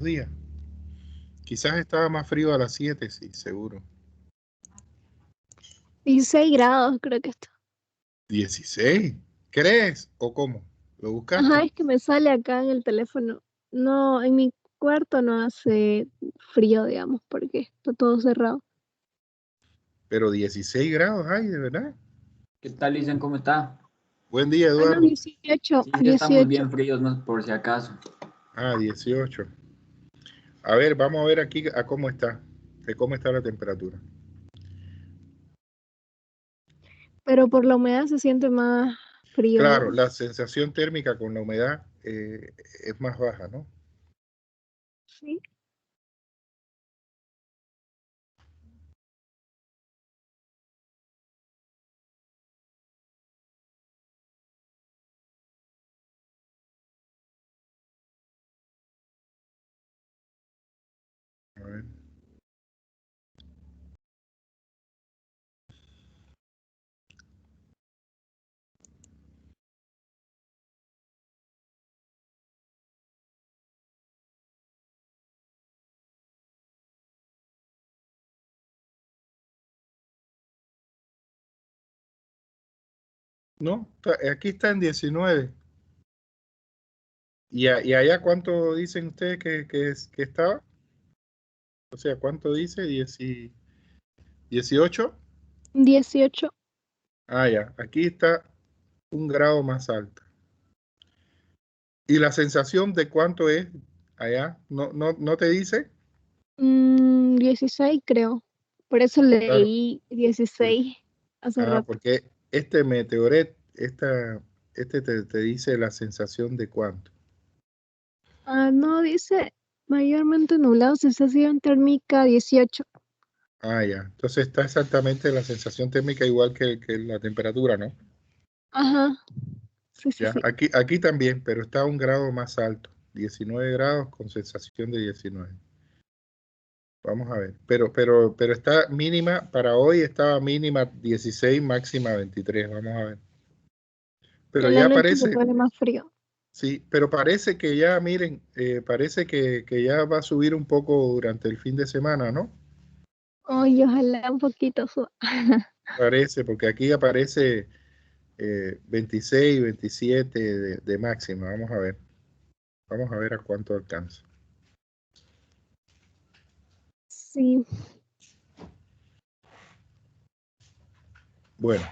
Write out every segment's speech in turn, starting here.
días. Quizás estaba más frío a las 7, sí, seguro. 16 grados creo que está. 16. ¿Crees? ¿O cómo? ¿Lo Ajá, buscaste? es que me sale acá en el teléfono. No, en mi cuarto no hace frío, digamos, porque está todo cerrado. Pero 16 grados hay, de verdad. ¿Qué tal, Licen? ¿Cómo está? Buen día, Ah, no, Eduardo. 18, Sí, ya estamos 18. bien fríos, ¿no? Por si acaso. 18. A ver, vamos a ver aquí a cómo está. De cómo está la temperatura. Pero por la humedad se siente más frío, Claro, digamos. la sensación térmica con la humedad es más baja, ¿no? Sí. A ver. No, aquí está en 19. ¿Y allá cuánto dicen ustedes que estaba? O sea, ¿cuánto dice? 18. 18. Ah, ya. Aquí está un grado más alto. ¿Y la sensación de cuánto es allá? ¿No te dice? 16 creo. Por eso Claro. leí por- 16 hace rato. Porque este Meteoret, este te dice la sensación de cuánto. Ah, no, dice mayormente nublado, sensación térmica 18. Ah, ya. Entonces está exactamente la sensación térmica igual que la temperatura, ¿no? Ajá, sí, sí, Ya. sí. Aquí también, pero está un grado más alto. 19 grados con sensación de 19. Vamos a ver. Pero está mínima, para hoy estaba mínima 16, máxima 23. Vamos a ver. Pero En la ya noche se parece, pone más frío. sí, pero parece que ya, miren, parece que ya va a subir un poco durante el fin de semana, ¿no? Ay, ojalá un poquito suba. Parece, porque aquí aparece 26, 27 de máxima. Vamos a ver. Vamos a ver a cuánto alcanza. Sí. Bueno,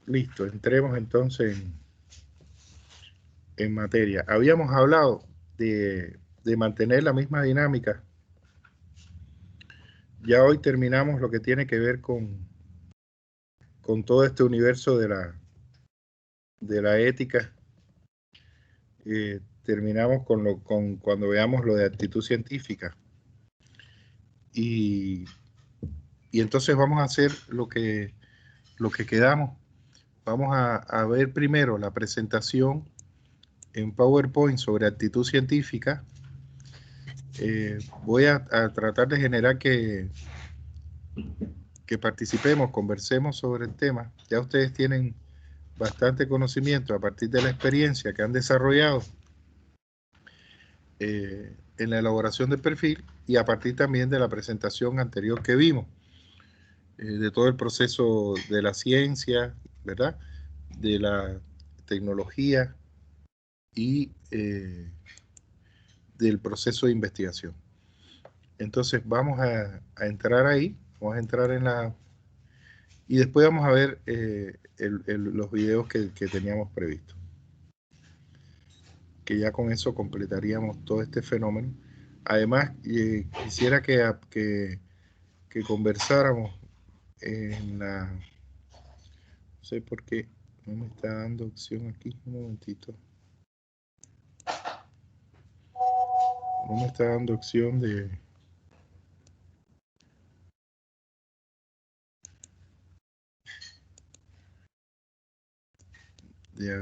listo. Entremos entonces en materia. Habíamos hablado de mantener la misma dinámica. Ya hoy terminamos lo que tiene que ver con todo este universo de la ética. Terminamos con cuando veamos lo de actitud científica. Y, y entonces vamos a hacer lo que quedamos. Vamos a ver primero la presentación en PowerPoint sobre actitud científica. Voy a tratar de generar que participemos, conversemos sobre el tema. Ya ustedes tienen bastante conocimiento a partir de la experiencia que han desarrollado en la elaboración del perfil y a partir también de la presentación anterior que vimos, de todo el proceso de la ciencia, ¿verdad? De la tecnología y del proceso de investigación. Entonces vamos a entrar ahí, vamos a entrar en la... Y después vamos a ver los videos que teníamos previstos. Que ya con eso completaríamos todo este fenómeno. Además, quisiera que conversáramos en la... No sé por qué no me está dando opción aquí. Un momentito. No me está dando opción de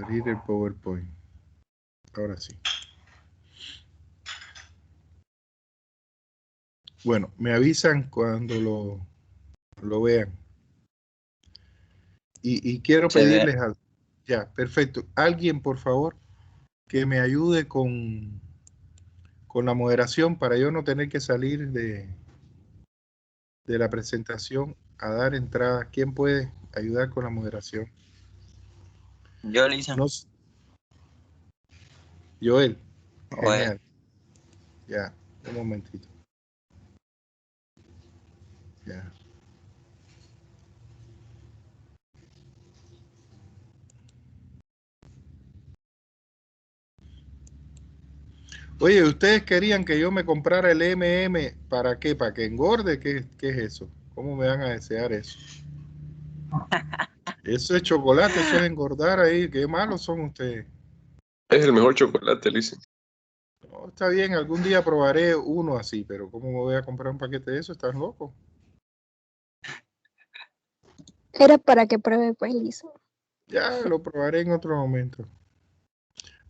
abrir el PowerPoint. Ahora sí. Bueno, me avisan cuando lo vean. Y quiero Se ve. pedirles algo. Ya, perfecto. Alguien, por favor, que me ayude con la moderación para yo no tener que salir de la presentación a dar entrada. ¿Quién puede ayudar con la moderación? Yo, Lisa. No, Joel. Joel. Genial. Ya, un momentito. Ya. Oye, ¿ustedes querían que yo me comprara el MM? ¿Para qué? ¿Para que engorde? ¿Qué es eso? ¿Cómo me van a desear eso? Eso es chocolate, eso es engordar ahí. Qué malos son ustedes. Es el mejor chocolate, Lisa. No, está bien, algún día probaré uno así, pero ¿cómo me voy a comprar un paquete de eso? ¿Estás loco? Era para que pruebe, pues, Lisa. Ya lo probaré en otro momento.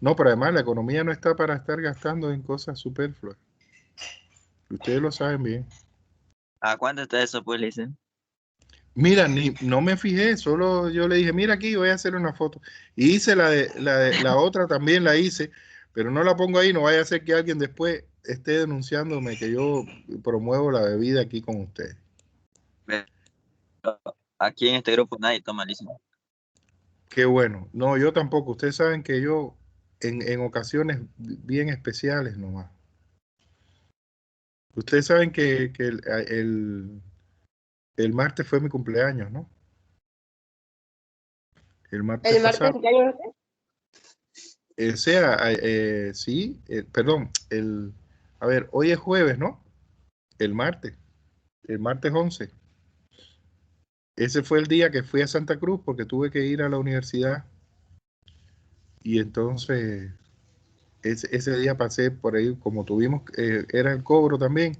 No, pero además la economía no está para estar gastando en cosas superfluas. Ustedes lo saben bien. ¿A cuánto está eso, pues, Lisa? Mira, no me fijé, solo yo le dije, mira aquí, voy a hacer una foto. Y hice la otra también la hice, pero no la pongo ahí, no vaya a ser que alguien después esté denunciándome que yo promuevo la bebida aquí con ustedes. Aquí en este grupo nadie toma, Lisa. Qué bueno. No, yo tampoco. Ustedes saben que yo en ocasiones bien especiales nomás. Ustedes saben que el martes fue mi cumpleaños, ¿no? El martes ¿El martes pasado. qué año es? Sí, perdón, a ver, hoy es jueves, ¿no? El martes 11. Ese fue el día que fui a Santa Cruz porque tuve que ir a la universidad y entonces ese día pasé por ahí, como tuvimos, era el cobro también,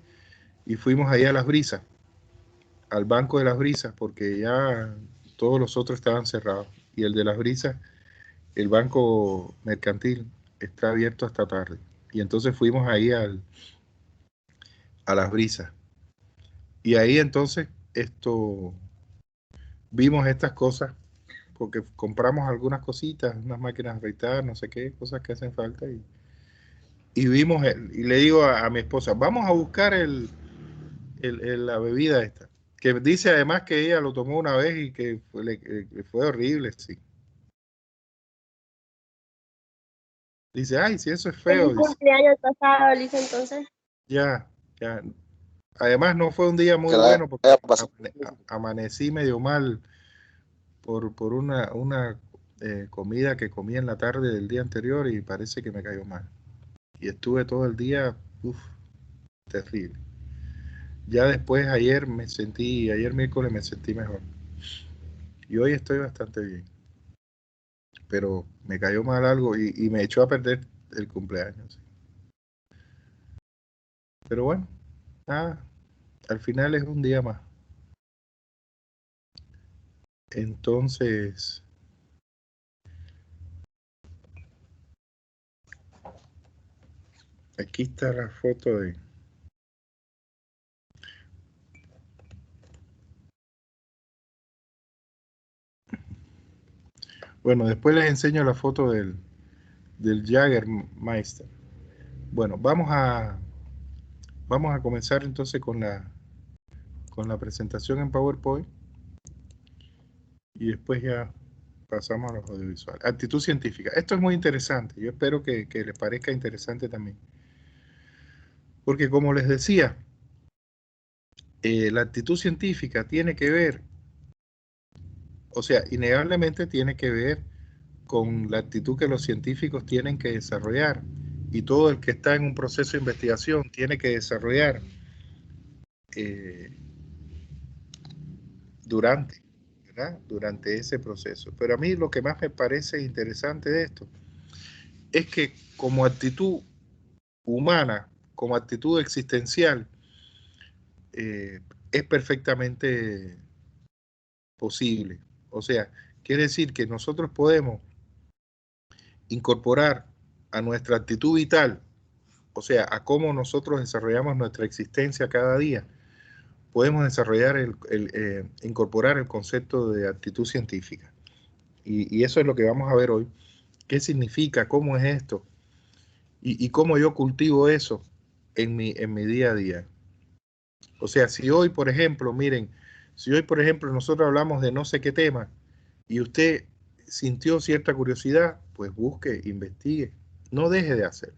y fuimos ahí a Las Brisas, al Banco de Las Brisas, porque ya todos los otros estaban cerrados y el de Las Brisas, el banco mercantil, está abierto hasta tarde. Y entonces fuimos ahí a Las Brisas. Y ahí entonces vimos estas cosas, porque compramos algunas cositas, unas máquinas de afeitar, no sé qué, cosas que hacen falta. Y vimos, y le digo a mi esposa, vamos a buscar la bebida esta. Que dice además que ella lo tomó una vez y que le fue horrible, sí. Dice, ay, si eso es feo, ¿Feliz dice. cumpleaños pasado, Lisa, entonces? Ya. Además no fue un día muy bueno porque amanecí medio mal por una comida que comí en la tarde del día anterior y parece que me cayó mal. Y estuve todo el día, terrible. Ya después ayer miércoles me sentí mejor. Y hoy estoy bastante bien. Pero me cayó mal algo y me echó a perder el cumpleaños. Pero bueno, nada, al final es un día más. Entonces, aquí está la foto de... Bueno, después les enseño la foto del Jagermeister. Bueno, vamos a comenzar entonces con la presentación en PowerPoint y después ya pasamos a los audiovisuales. Actitud científica. Esto es muy interesante. Yo espero que les parezca interesante también. Porque como les decía, la actitud científica tiene que ver, o sea, innegablemente tiene que ver con la actitud que los científicos tienen que desarrollar. Y todo el que está en un proceso de investigación tiene que desarrollar durante ese proceso. Pero a mí lo que más me parece interesante de esto es que como actitud humana, como actitud existencial, es perfectamente posible. O sea, quiere decir que nosotros podemos incorporar a nuestra actitud vital, o sea, a cómo nosotros desarrollamos nuestra existencia cada día, podemos desarrollar incorporar el concepto de actitud científica. Y eso es lo que vamos a ver hoy. ¿Qué significa? ¿Cómo es esto? y cómo yo cultivo eso en mi día a día. O sea, si hoy, por ejemplo, miren, si hoy, por ejemplo, nosotros hablamos de no sé qué tema y usted sintió cierta curiosidad, pues busque, investigue, no deje de hacer.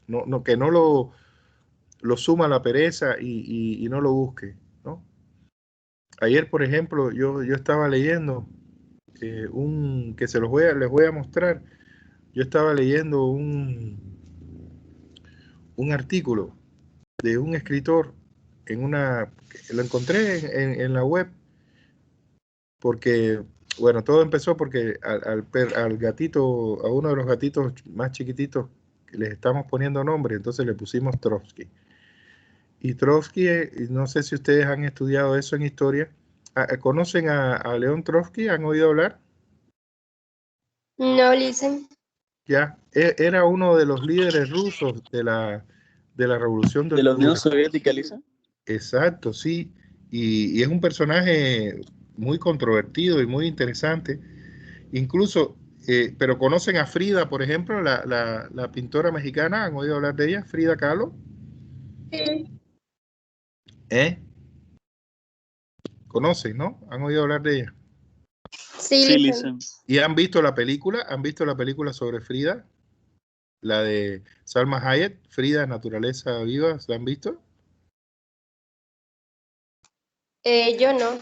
No, que no lo suma la pereza y no lo busque, ¿no? Ayer, por ejemplo, yo estaba leyendo que les voy a mostrar. Yo estaba leyendo un artículo de un escritor lo encontré en la web, porque, bueno, todo empezó porque al gatito, a uno de los gatitos más chiquititos, les estamos poniendo nombre, entonces le pusimos Trotsky. Y Trotsky, no sé si ustedes han estudiado eso en historia. ¿Conocen a León Trotsky? ¿Han oído hablar? No, listen. Ya, era uno de los líderes rusos de la Revolución de ¿De la Unión Octubre. Soviética, Lisa? Exacto, sí. Y es un personaje muy controvertido y muy interesante. Incluso, pero conocen a Frida, por ejemplo, la pintora mexicana, ¿han oído hablar de ella? Frida Kahlo. Sí, ¿Eh? ¿Conocen, no? ¿Han oído hablar de ella? sí, Sí, listen. Lisa. ¿Y han visto la película? ¿Han visto la película sobre Frida? La de Salma Hayek, Frida, Naturaleza Viva, ¿la han visto? Yo no.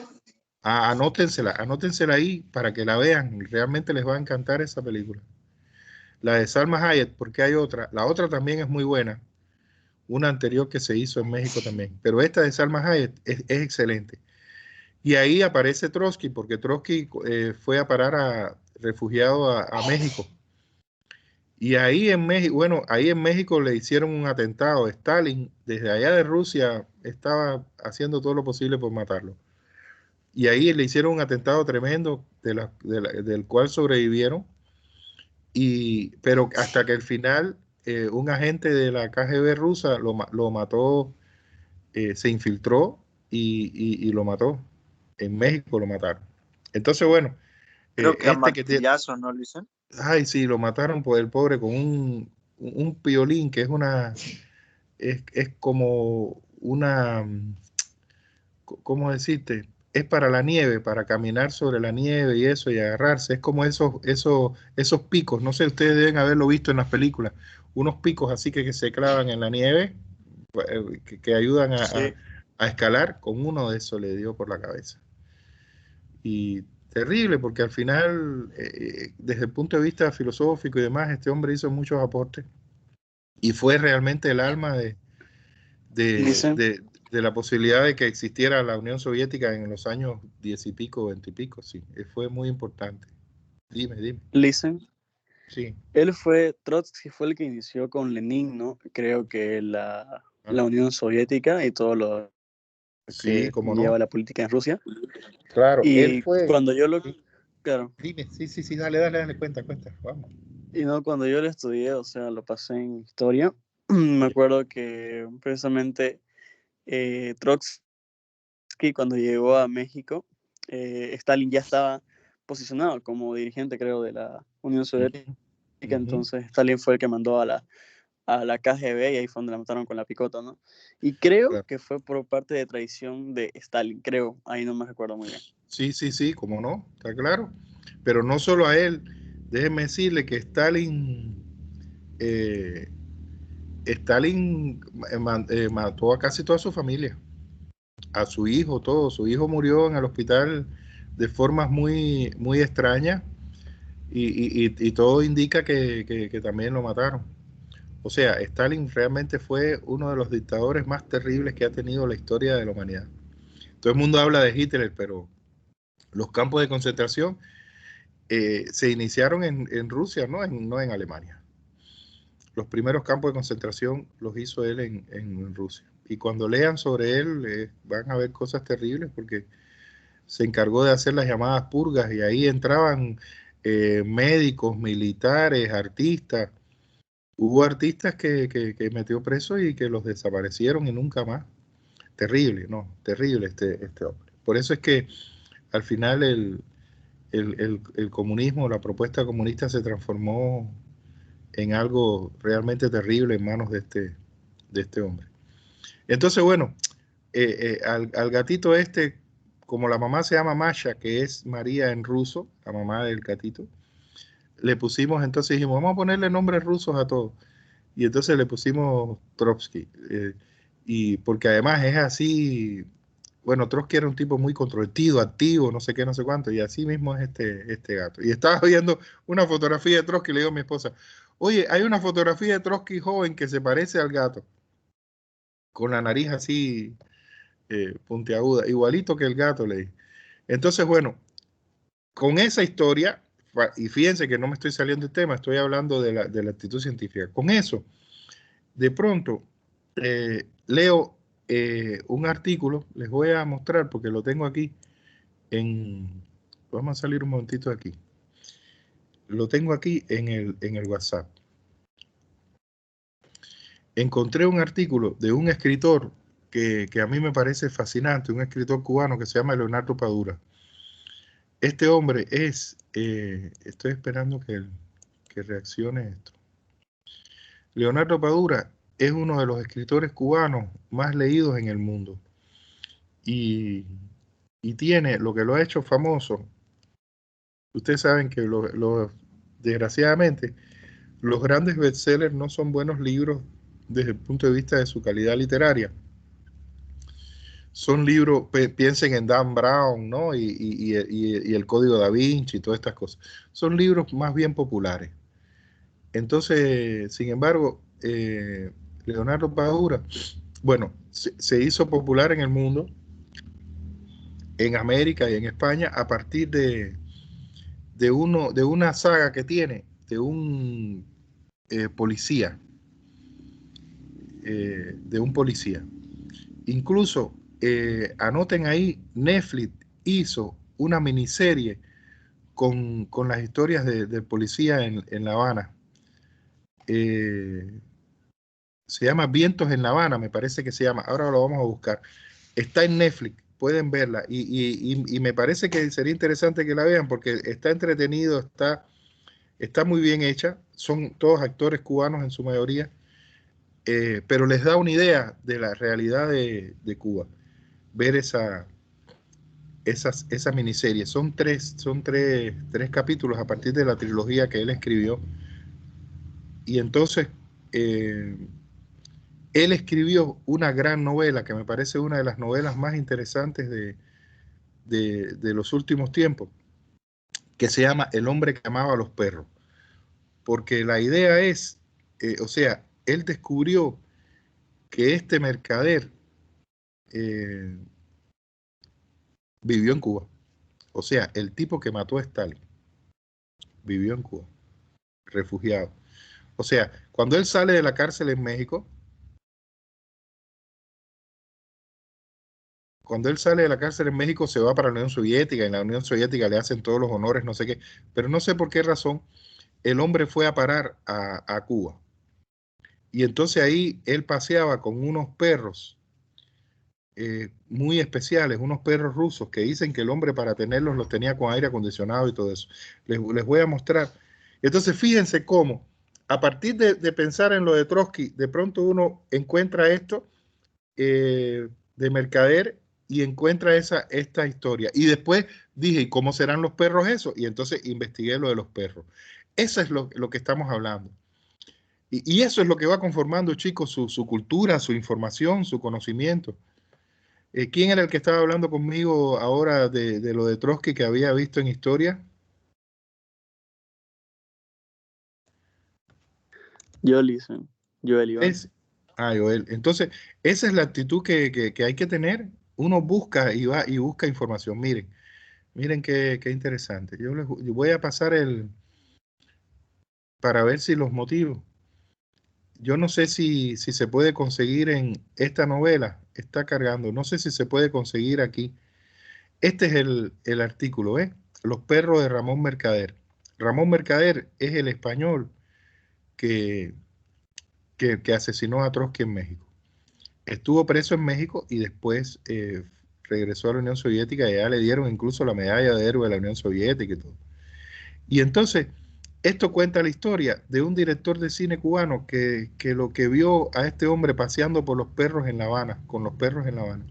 Anótensela ahí para que la vean. Realmente les va a encantar esa película. La de Salma Hayek, porque hay otra. La otra también es muy buena. Una anterior que se hizo en México también. Pero esta de Salma Hayek es excelente. Y ahí aparece Trotsky, porque Trotsky fue a parar refugiado a México. Y ahí en México, bueno, ahí en México le hicieron un atentado. Stalin, desde allá de Rusia, estaba haciendo todo lo posible por matarlo. Y ahí le hicieron un atentado tremendo del cual sobrevivieron. Pero hasta que al final un agente de la KGB rusa lo mató, se infiltró y lo mató. En México lo mataron. Entonces, bueno, Creo que a este que tiene... martillazo, ¿no, Luisa? Ay, sí, lo mataron por el pobre con un piolín que es como una, ¿cómo decirte? Es para la nieve, para caminar sobre la nieve y eso y agarrarse. Es como esos picos. No sé, ustedes deben haberlo visto en las películas. Unos picos así que se clavan en la nieve, que ayudan Sí. a escalar. Con uno de esos le dio por la cabeza. Y terrible, porque al final, desde el punto de vista filosófico y demás, este hombre hizo muchos aportes y fue realmente el alma Lisa. de la posibilidad de que existiera la Unión Soviética en los años 10 y pico, 20 y pico, sí, fue muy importante. Dime. Lisa. Sí. Trotsky fue el que inició con Lenin, ¿no? Creo que la Ah, Unión Soviética y todo lo sí, que cómo lleva no. la política en Rusia. Claro, él Y fue. cuando yo Sí, claro, dime, sí, dale, cuenta, vamos. y no, cuando yo lo estudié, o sea, lo pasé en historia, me acuerdo que precisamente Trotsky cuando llegó a México, Stalin ya estaba posicionado como dirigente, creo, de la Unión Soviética, entonces Stalin fue el que mandó a la KGB y ahí fue donde la mataron con la picota, ¿no? Y creo Claro. que fue por parte de traición de Stalin, creo, ahí no me recuerdo muy bien. Sí, cómo no, está claro. Pero no solo a él, déjeme decirle que Stalin mató a casi toda su familia, a su hijo, todo. Su hijo murió en el hospital de formas muy extrañas y todo indica que también lo mataron. O sea, Stalin realmente fue uno de los dictadores más terribles que ha tenido la historia de la humanidad. Todo el mundo habla de Hitler, pero los campos de concentración se iniciaron en Rusia, no en Alemania. Los primeros campos de concentración los hizo él en Rusia. Y cuando lean sobre él, van a ver cosas terribles porque se encargó de hacer las llamadas purgas y ahí entraban médicos, militares, artistas. Hubo artistas que metió presos y que los desaparecieron y nunca más. Terrible, ¿no? Terrible este hombre. Por eso es que al final el comunismo, la propuesta comunista se transformó en algo realmente terrible en manos de este hombre. Entonces, bueno, al gatito este, como la mamá se llama Masha, que es María en ruso, la mamá del gatito, le pusimos, entonces dijimos, vamos a ponerle nombres rusos a todos. Y entonces le pusimos Trotsky. Y porque además es así, bueno, Trotsky era un tipo muy controvertido, activo, no sé qué, no sé cuánto, y así mismo es este gato. Y estaba viendo una fotografía de Trotsky y le digo a mi esposa, oye, hay una fotografía de Trotsky joven que se parece al gato, con la nariz así puntiaguda, igualito que el gato, le dije. Entonces, bueno, con esa historia, y fíjense que no me estoy saliendo del tema, estoy hablando de la actitud científica. Con eso, de pronto, leo un artículo, les voy a mostrar porque lo tengo aquí vamos a salir un momentito de aquí. Lo tengo aquí en el WhatsApp. Encontré un artículo de un escritor que a mí me parece fascinante, un escritor cubano que se llama Leonardo Padura. Este hombre es, estoy esperando que reaccione esto. Leonardo Padura es uno de los escritores cubanos más leídos en el mundo y tiene lo que lo ha hecho famoso. Ustedes saben que desgraciadamente los grandes bestsellers no son buenos libros desde el punto de vista de su calidad literaria. Son libros, piensen en Dan Brown, ¿no? Y el Código Da Vinci y todas estas cosas. Son libros más bien populares. Entonces, sin embargo, Leonardo Padura, bueno, se hizo popular en el mundo, en América y en España, a partir de una saga que tiene de un policía. Incluso, anoten ahí, Netflix hizo una miniserie con las historias del policía en La Habana. Se llama Vientos en La Habana, me parece que se llama. Ahora lo vamos a buscar. Está en Netflix, pueden verla. Y me parece que sería interesante que la vean porque está entretenido, está muy bien hecha. Son todos actores cubanos en su mayoría. Pero les da una idea de la realidad de Cuba. Ver esa miniserie. Son tres capítulos a partir de la trilogía que él escribió. Y entonces, él escribió una gran novela que me parece una de las novelas más interesantes de los últimos tiempos, que se llama El hombre que amaba a los perros. Porque la idea es, o sea, él descubrió que este mercader vivió en Cuba. O sea, el tipo que mató a Stalin vivió en Cuba, refugiado. O sea, cuando él sale de la cárcel en México, se va para la Unión Soviética, y en la Unión Soviética le hacen todos los honores, no sé qué, pero no sé por qué razón el hombre fue a parar a Cuba. Y entonces ahí él paseaba con unos perros muy especiales, unos perros rusos que dicen que el hombre para tenerlos los tenía con aire acondicionado y todo eso. Les voy a mostrar. Entonces fíjense cómo, a partir de pensar en lo de Trotsky, de pronto uno encuentra esto de mercader y encuentra esta historia. Y después dije, ¿y cómo serán los perros eso? Y entonces investigué lo de los perros. Eso es lo que estamos hablando. Y eso es lo que va conformando, chicos, su cultura, su información, su conocimiento. ¿Quién era el que estaba hablando conmigo ahora de lo de Trotsky que había visto en historia? Joel Iván. Joel. Entonces, esa es la actitud que hay que tener. Uno busca y va y busca información. Miren qué interesante. Yo voy a pasar para ver si los motivo. Yo no sé si se puede conseguir en esta novela. Está cargando. No sé si se puede conseguir aquí. Este es el artículo, ¿ves? Los perros de Ramón Mercader. Ramón Mercader es el español que asesinó a Trotsky en México. Estuvo preso en México y después regresó a la Unión Soviética y ya le dieron incluso la medalla de héroe de la Unión Soviética y todo. Y entonces, Esto cuenta la historia de un director de cine cubano que lo que vio a este hombre paseando por los perros en La Habana, con los perros en La Habana.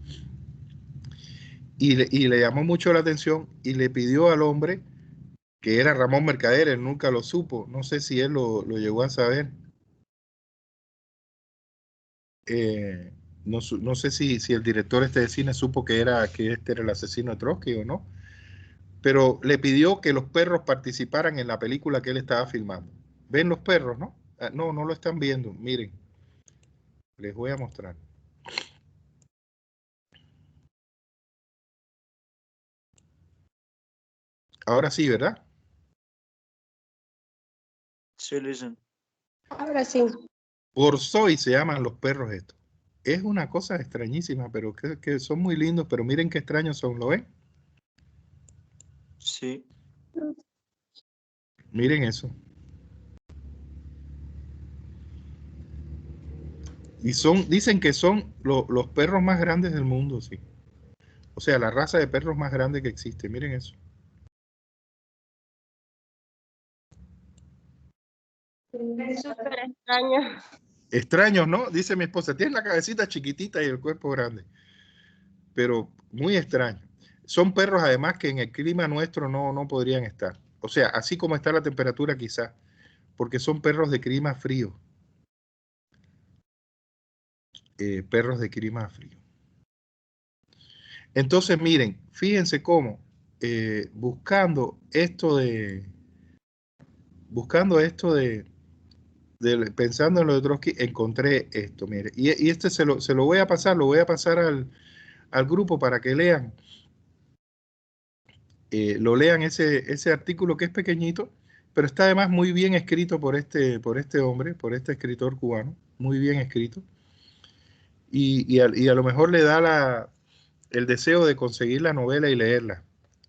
Y le llamó mucho la atención y le pidió al hombre, que era Ramón Mercader, él nunca lo supo, no sé si él lo llegó a saber. No sé si el director este de cine supo que este era el asesino de Trotsky o no, pero le pidió que los perros participaran en la película que él estaba filmando. ¿Ven los perros, no? No, no lo están viendo, miren, les voy a mostrar. Ahora sí, ¿verdad? Sí, listen. Ahora sí. Borzoi se llaman los perros estos. Es una cosa extrañísima, pero que son muy lindos, pero miren qué extraños son, ¿lo ven? Sí. Miren eso. Y dicen que son los perros más grandes del mundo, sí. O sea, la raza de perros más grande que existe. Miren eso. Es súper extraño. Extraños, ¿no? Dice mi esposa. Tienen la cabecita chiquitita y el cuerpo grande. Pero muy extraño. Son perros además que en el clima nuestro no podrían estar. O sea, así como está la temperatura quizás, porque son perros de clima frío. Perros de clima frío. Entonces, miren, fíjense cómo buscando esto pensando en lo de Trotsky, encontré esto, mire, y este se lo voy a pasar al grupo para que lean, lo lean ese artículo que es pequeñito, pero está además muy bien escrito por este hombre, por este escritor cubano, muy bien escrito, y a lo mejor le da el deseo de conseguir la novela y leerla.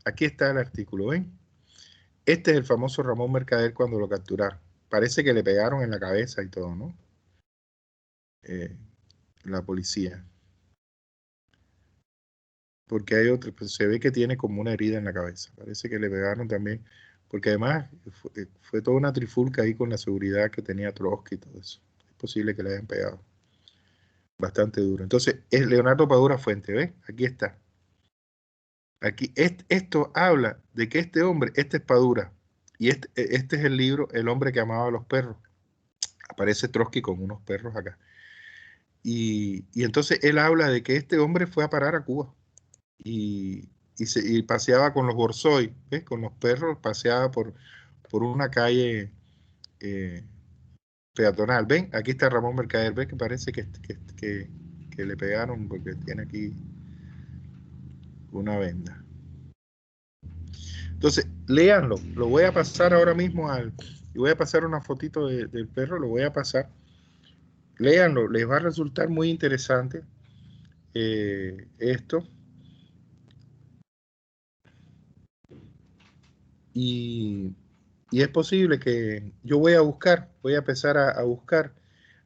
Aquí está el artículo, ¿ven? Este es el famoso Ramón Mercader cuando lo capturaron. Parece que le pegaron en la cabeza y todo, ¿no? La policía. Porque hay otro, pues se ve que tiene como una herida en la cabeza. Parece que le pegaron también, porque además fue toda una trifulca ahí con la seguridad que tenía Trotsky y todo eso. Es posible que le hayan pegado bastante duro. Entonces, es Leonardo Padura Fuente, ¿ves? Aquí está. Aquí, esto habla de que este hombre, este es Padura, y este es el libro El hombre que amaba a los perros. Aparece Trotsky con unos perros acá. Y entonces él habla de que este hombre fue a parar a Cuba y paseaba con los borzoi, ¿ves? Con los perros, paseaba por una calle peatonal. ¿Ven? Aquí está Ramón Mercader, ¿ves? Que parece que le pegaron porque tiene aquí una venda. Entonces, léanlo. Lo voy a pasar ahora mismo y voy a pasar una fotito del perro, lo voy a pasar. Léanlo, les va a resultar muy interesante esto. Y es posible que yo voy a empezar a buscar,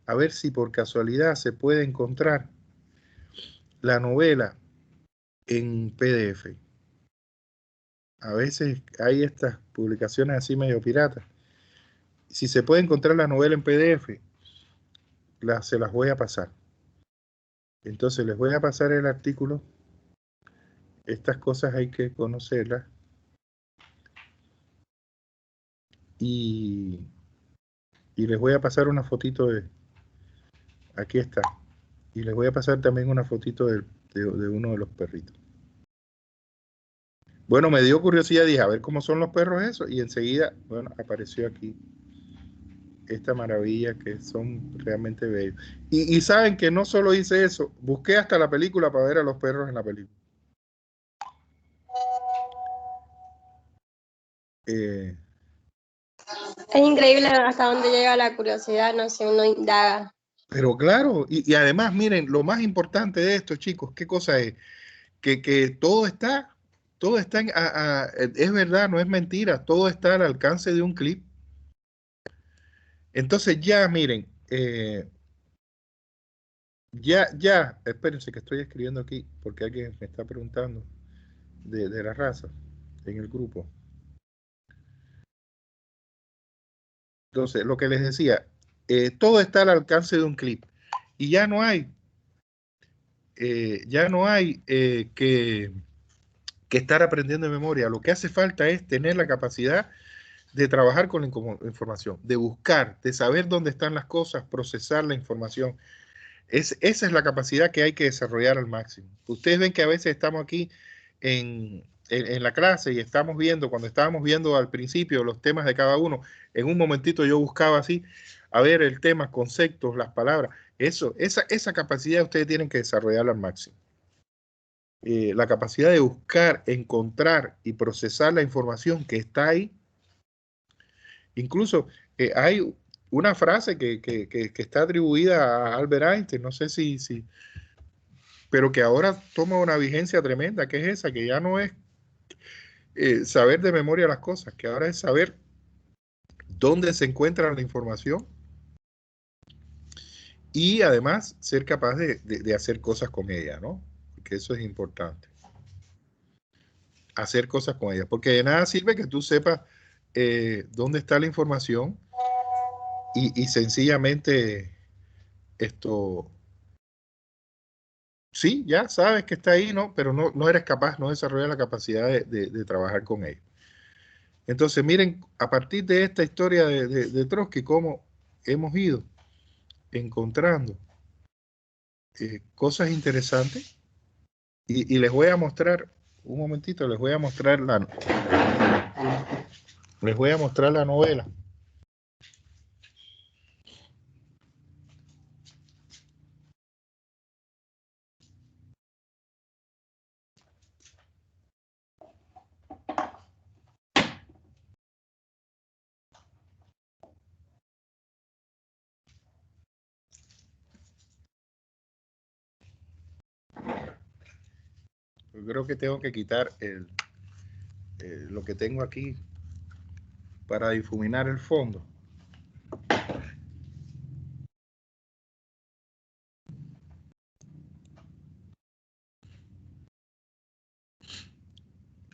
a ver si por casualidad se puede encontrar la novela en PDF. A veces hay estas publicaciones así medio piratas. Si se puede encontrar la novela en PDF, se las voy a pasar. Entonces les voy a pasar el artículo. Estas cosas hay que conocerlas. Y les voy a pasar una fotito aquí está. Y les voy a pasar también una fotito de uno de los perritos. Bueno, me dio curiosidad, dije, a ver cómo son los perros esos. Y enseguida, bueno, apareció aquí esta maravilla que son realmente bellos. Y saben que no solo hice eso, busqué hasta la película para ver a los perros en la película. Es increíble hasta dónde llega la curiosidad, no sé, uno indaga. Pero claro, y además, miren, lo más importante de esto, chicos, ¿qué cosa es? Que todo está es verdad, no es mentira, todo está al alcance de un clip. Entonces ya, miren, espérense que estoy escribiendo aquí, porque alguien me está preguntando de la raza en el grupo. Entonces, lo que les decía, todo está al alcance de un clic y ya no hay que estar aprendiendo de memoria. Lo que hace falta es tener la capacidad de trabajar con la información, de buscar, de saber dónde están las cosas, procesar la información. Esa es la capacidad que hay que desarrollar al máximo. Ustedes ven que a veces estamos aquí en la clase y estamos viendo, cuando estábamos viendo al principio los temas de cada uno, en un momentito yo buscaba así, a ver el tema, conceptos, las palabras. Esa capacidad ustedes tienen que desarrollar al máximo. La capacidad de buscar, encontrar y procesar la información que está ahí. Incluso hay una frase que está atribuida a Albert Einstein, no sé si, pero que ahora toma una vigencia tremenda, que es esa, que ya no es saber de memoria las cosas, que ahora es saber dónde se encuentra la información y además ser capaz de hacer cosas con ella, ¿no? Porque eso es importante. Hacer cosas con ella, porque de nada sirve que tú sepas dónde está la información y sencillamente esto, sí, ya sabes que está ahí, ¿no? Pero no eres capaz, no desarrollas la capacidad de trabajar con ella. Entonces, miren, a partir de esta historia de Trotsky, cómo hemos ido encontrando cosas interesantes y les voy a mostrar, un momentito, les voy a mostrar la novela. Yo creo que tengo que quitar lo que tengo aquí para difuminar el fondo.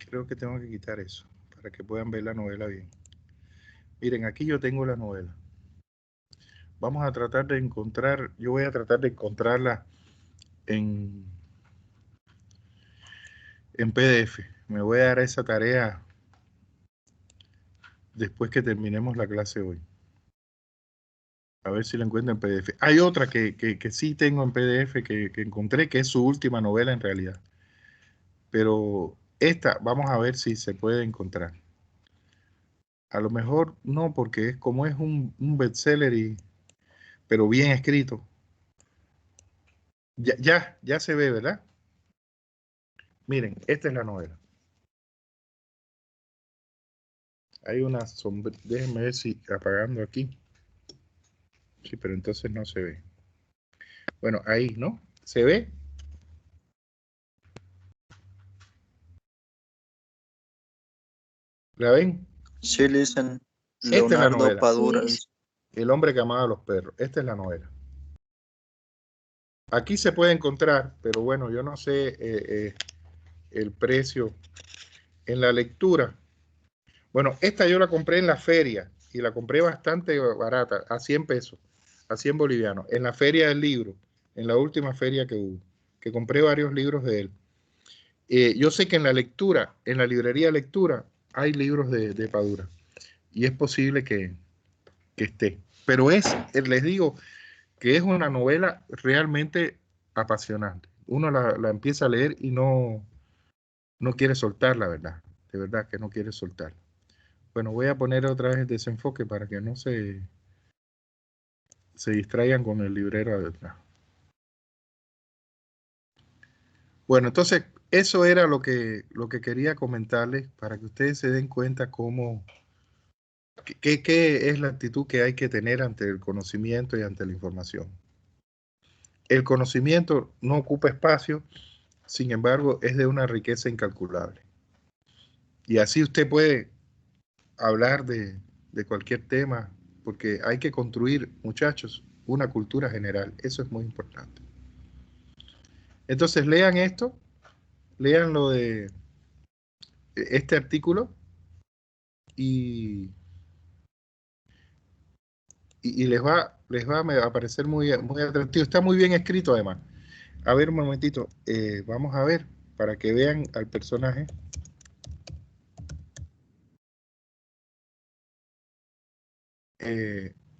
Creo que tengo que quitar eso para que puedan ver la novela bien. Miren, aquí yo tengo la novela. Vamos a tratar de encontrar, yo voy a tratar de encontrarla en PDF. Me voy a dar esa tarea después que terminemos la clase hoy. A ver si la encuentro en PDF. Hay otra que sí tengo en PDF que encontré, que es su última novela en realidad. Pero esta, vamos a ver si se puede encontrar. A lo mejor no, porque es como es un bestseller, pero bien escrito. Ya se ve, ¿verdad? Miren, esta es la novela. Hay una sombra, déjenme ver si apagando aquí. Sí, pero entonces no se ve. Bueno, ahí, ¿no? ¿Se ve? ¿La ven? Sí, listen. Esta es la Leonardo novela. Padura. Sí. El hombre que amaba a los perros. Esta es la novela. Aquí se puede encontrar, pero bueno, yo no sé el precio en la lectura. Bueno, esta yo la compré en la feria y la compré bastante barata, a 100 pesos, a 100 bolivianos, en la feria del libro, en la última feria que hubo, que compré varios libros de él. Yo sé que en la lectura, en la librería de lectura, hay libros de Padura y es posible que esté. Pero les digo que es una novela realmente apasionante. Uno la empieza a leer y no quiere soltar, la verdad. De verdad que no quiere soltar. Bueno, voy a poner otra vez el desenfoque para que no se distraigan con el librero de atrás. Bueno, entonces eso era lo que quería comentarles para que ustedes se den cuenta qué es la actitud que hay que tener ante el conocimiento y ante la información. El conocimiento no ocupa espacio, sin embargo, es de una riqueza incalculable. Y así usted puede hablar de cualquier tema, porque hay que construir, muchachos, una cultura general. Eso es muy importante. Entonces, lean esto, lean lo de este artículo y y les va a parecer muy atractivo. Está muy bien escrito además. A ver, un momentito, vamos a ver, para que vean al personaje.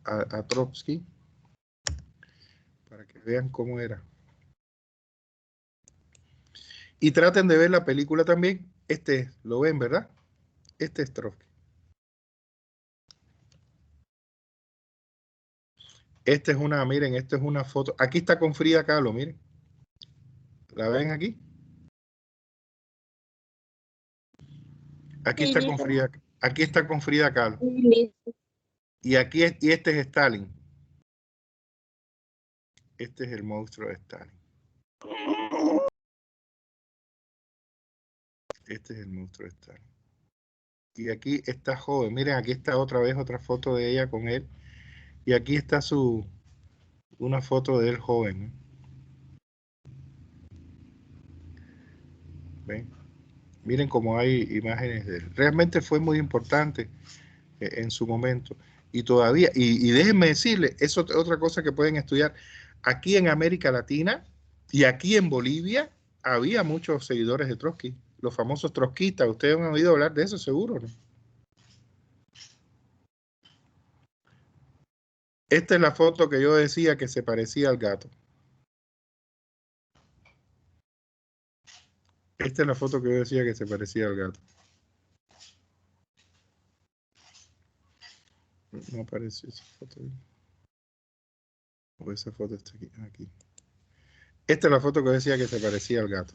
A Trotsky, para que vean cómo era. Y traten de ver la película también. Lo ven, ¿verdad? Este es Trotsky. Miren, esta es una foto. Aquí está con Frida Kahlo, miren. ¿La ven aquí? Aquí Sí, está con Frida, aquí está con Frida Kahlo. Y este es Stalin. Este es el monstruo de Stalin. Este es el monstruo de Stalin. Y aquí está joven. Miren, aquí está otra vez otra foto de ella con él. Y aquí está una foto de él joven, ¿no? ¿Ven? Miren cómo hay imágenes de él. Realmente fue muy importante en su momento. Y todavía, y déjenme decirles, eso es otra cosa que pueden estudiar. Aquí en América Latina y aquí en Bolivia había muchos seguidores de Trotsky, los famosos trotskistas. Ustedes han oído hablar de eso seguro, ¿no? Esta es la foto que yo decía que se parecía al gato. Esta es la foto que yo decía que se parecía al gato. No apareció esa foto. O esa foto está aquí. Esta es la foto que yo decía que se parecía al gato.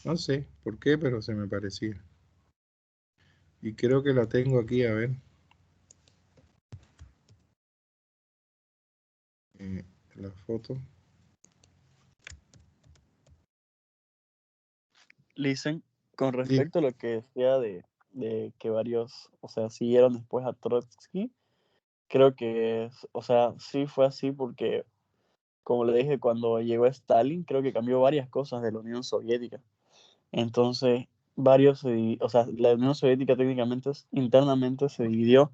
No sé por qué, pero se me parecía. Y creo que la tengo aquí, a ver. La foto. Listen, con respecto a lo que decía de que varios, o sea, siguieron después a Trotsky, creo que, o sea, sí fue así porque, como le dije, cuando llegó Stalin, creo que cambió varias cosas de la Unión Soviética. Entonces, o sea, la Unión Soviética técnicamente, internamente se dividió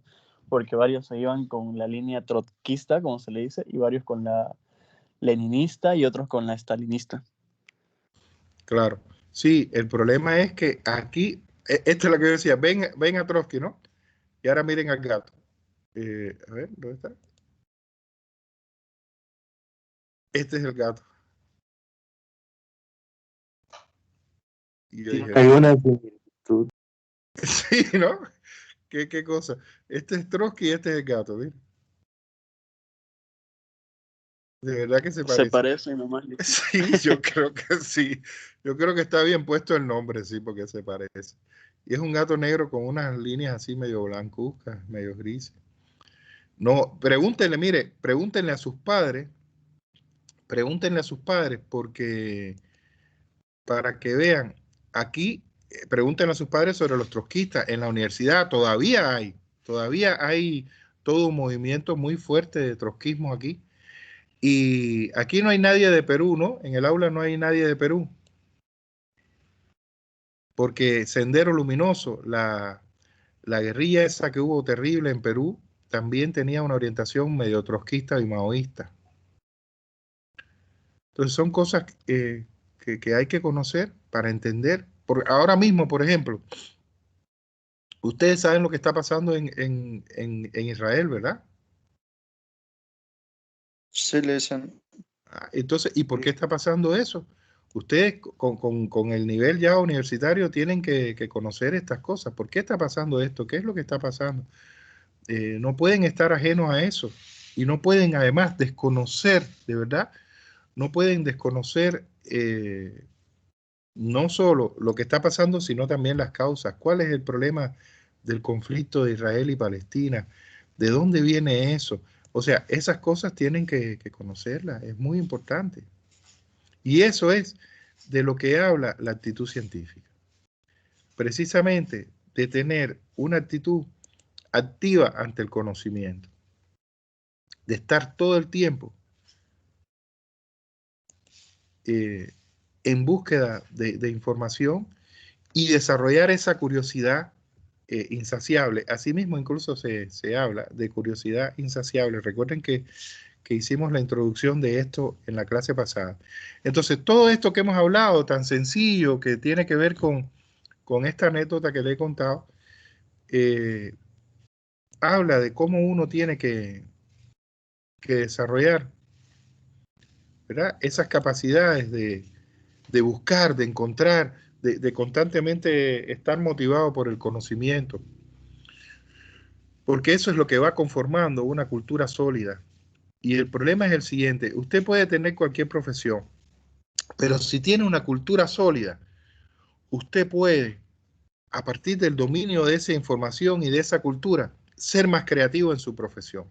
porque varios se iban con la línea trotskista, como se le dice, y varios con la leninista y otros con la stalinista. Claro. Sí, el problema es que aquí, esta es la que yo decía, ven a Trotsky, ¿no? Y ahora miren al gato. A ver, ¿dónde está? Este es el gato. Y yo dije, hay una similitud. sí, ¿no? ¿Qué cosa? Este es Trotsky y este es el gato, ¿ves? De verdad que se parece. Se parece nomás. Sí, yo creo que sí. Yo creo que está bien puesto el nombre, sí, porque se parece. Y es un gato negro con unas líneas así medio blancuzcas, medio grises. No, pregúntenle, mire, pregúntenle a sus padres porque para que vean, aquí pregúntenle a sus padres sobre los trotskistas. En la universidad todavía hay todo un movimiento muy fuerte de trotskismo aquí. Y aquí no hay nadie de Perú, ¿no? En el aula no hay nadie de Perú. Porque Sendero Luminoso, la guerrilla esa que hubo terrible en Perú, también tenía una orientación medio trotskista y maoísta. Entonces son cosas que hay que conocer para entender. Ahora mismo, por ejemplo, ustedes saben lo que está pasando en Israel, ¿verdad? Sí, listen. Entonces, ¿y por qué está pasando eso? Ustedes con el nivel ya universitario tienen que conocer estas cosas. ¿Por qué está pasando esto? ¿Qué es lo que está pasando? No pueden estar ajenos a eso y no pueden además desconocer, de verdad, no pueden desconocer no solo lo que está pasando, sino también las causas. ¿Cuál es el problema del conflicto de Israel y Palestina? ¿De dónde viene eso? O sea, esas cosas tienen que conocerlas, es muy importante. Y eso es de lo que habla la actitud científica. Precisamente de tener una actitud activa ante el conocimiento, de estar todo el tiempo en búsqueda de información y desarrollar esa curiosidad insaciable. Asimismo, incluso se habla de curiosidad insaciable. Recuerden que hicimos la introducción de esto en la clase pasada. Entonces, todo esto que hemos hablado, tan sencillo, que tiene que ver con esta anécdota que le he contado, habla de cómo uno tiene que desarrollar, ¿verdad?, esas capacidades de buscar, de encontrar, de constantemente estar motivado por el conocimiento, porque eso es lo que va conformando una cultura sólida. Y el problema es el siguiente: usted puede tener cualquier profesión, pero si tiene una cultura sólida, usted puede, a partir del dominio de esa información y de esa cultura, ser más creativo en su profesión.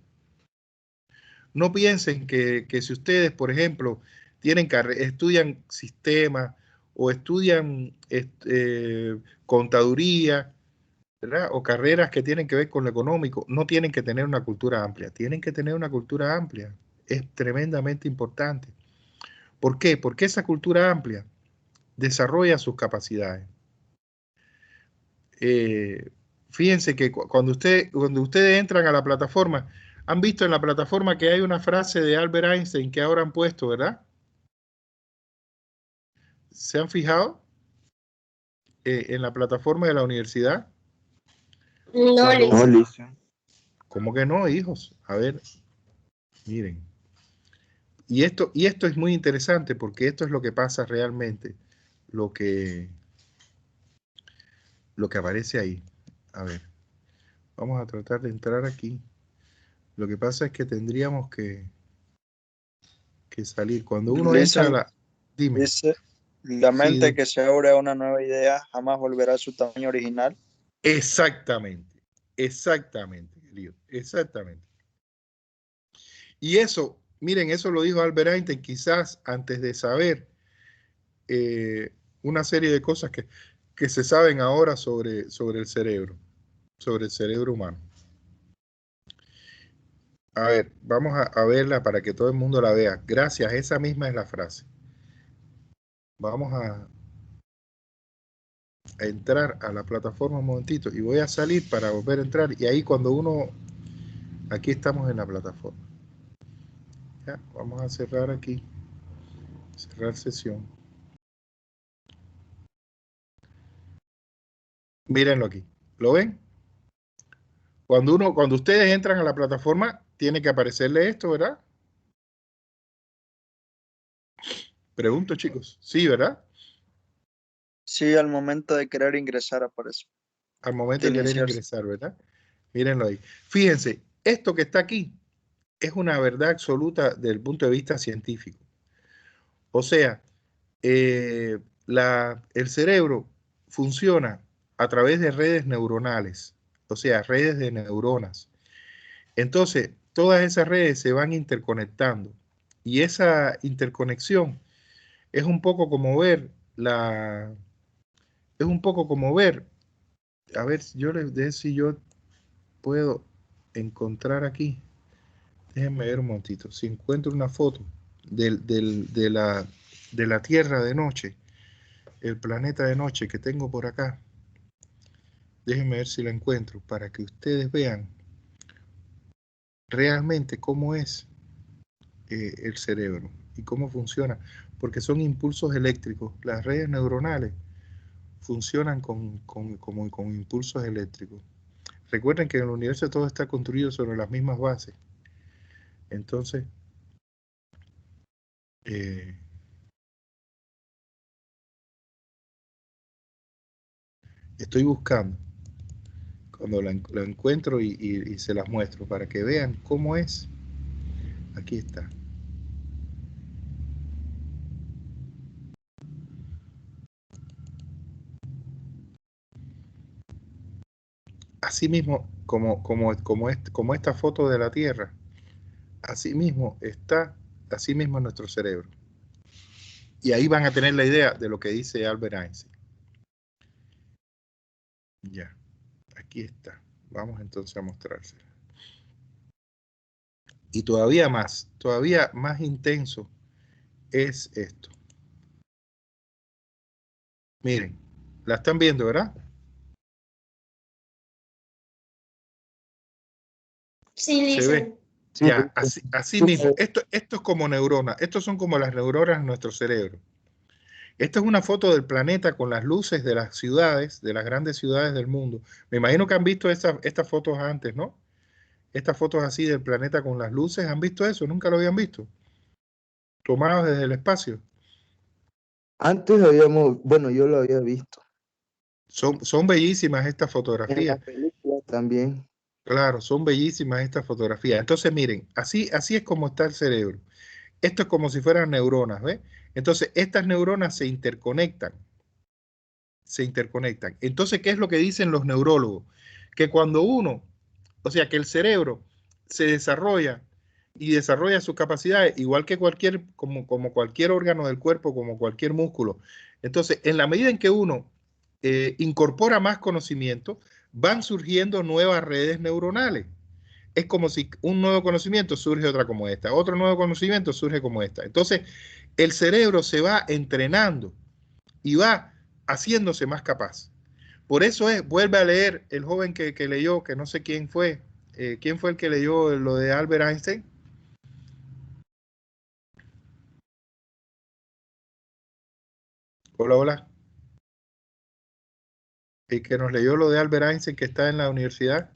No piensen que si ustedes, por ejemplo, estudian sistemas o estudian contaduría, ¿verdad?, o carreras que tienen que ver con lo económico, no tienen que tener una cultura amplia. Tienen que tener una cultura amplia. Es tremendamente importante. ¿Por qué? Porque esa cultura amplia desarrolla sus capacidades. Fíjense que cuando ustedes entran a la plataforma, han visto en la plataforma que hay una frase de Albert Einstein que ahora han puesto, ¿verdad? ¿Se han fijado? En la plataforma de la universidad. No, Lisa. ¿Cómo que no, hijos? A ver, miren. Y esto es muy interesante porque esto es lo que pasa realmente, lo que aparece ahí. A ver, vamos a tratar de entrar aquí. Lo que pasa es que tendríamos que salir. Cuando uno entra a la... Dime. Dice, la Sí, mente dime. que se abre a una nueva idea jamás volverá a su tamaño original. Exactamente, querido, exactamente. Y eso, miren, eso lo dijo Albert Einstein quizás antes de saber una serie de cosas que se saben ahora sobre el cerebro humano. A ver, vamos a verla para que todo el mundo la vea. Gracias, esa misma es la frase. Vamos a entrar a la plataforma un momentito y voy a salir para volver a entrar, y ahí cuando uno... Aquí estamos en la plataforma. Ya, vamos a cerrar aquí. Cerrar sesión. Mírenlo aquí. ¿Lo ven? Cuando ustedes entran a la plataforma, tiene que aparecerle esto, ¿verdad? Pregunto, chicos. Sí, ¿verdad? Sí, al momento de querer ingresar aparece. Al momento de querer ingresar, ¿verdad? Mírenlo ahí. Fíjense, esto que está aquí es una verdad absoluta desde el punto de vista científico. O sea, el cerebro funciona a través de redes neuronales, o sea, redes de neuronas. Entonces, todas esas redes se van interconectando, y esa interconexión es un poco como ver a ver, si yo puedo encontrar aquí, déjenme ver un momentito, si encuentro una foto de la Tierra de noche, el planeta de noche que tengo por acá. Déjenme ver si la encuentro para que ustedes vean realmente cómo es el cerebro y cómo funciona, porque son impulsos eléctricos. Las redes neuronales funcionan con impulsos eléctricos. Recuerden que en el universo todo está construido sobre las mismas bases. Entonces, estoy buscando. Cuando la encuentro y se las muestro para que vean cómo es. Aquí está. Así mismo, como esta foto de la Tierra, así mismo en nuestro cerebro. Y ahí van a tener la idea de lo que dice Albert Einstein. Ya, aquí está. Vamos entonces a mostrársela. Y todavía más intenso es esto. Miren, la están viendo, ¿verdad? Sí, ¿Se ve? Lisa. Sí, Ya, así mismo. Esto es como neuronas. Estos son como las neuronas en nuestro cerebro. Esta es una foto del planeta con las luces de las ciudades, de las grandes ciudades del mundo. Me imagino que han visto estas fotos antes, ¿no? Estas fotos así del planeta con las luces, ¿han visto eso? ¿Nunca lo habían visto? Tomados desde el espacio. antes habíamos, bueno, yo lo había visto. Son bellísimas estas En fotografías. la película también. Claro, son bellísimas estas fotografías. Entonces, miren, así es como está el cerebro. Esto es como si fueran neuronas, ¿ves? Entonces, estas neuronas se interconectan. Se interconectan. Entonces, ¿qué es lo que dicen los neurólogos? Que cuando uno, o sea, que el cerebro se desarrolla y desarrolla sus capacidades, igual que como cualquier órgano del cuerpo, como cualquier músculo. Entonces, en la medida en que uno incorpora más conocimiento, van surgiendo nuevas redes neuronales. Es como si un nuevo conocimiento surge otra como esta, otro nuevo conocimiento surge como esta. Entonces, el cerebro se va entrenando y va haciéndose más capaz. Por eso vuelve a leer el joven que leyó, que no sé quién fue el que leyó lo de Albert Einstein. Hola, hola. El que nos leyó lo de Albert Einstein, que está en la universidad.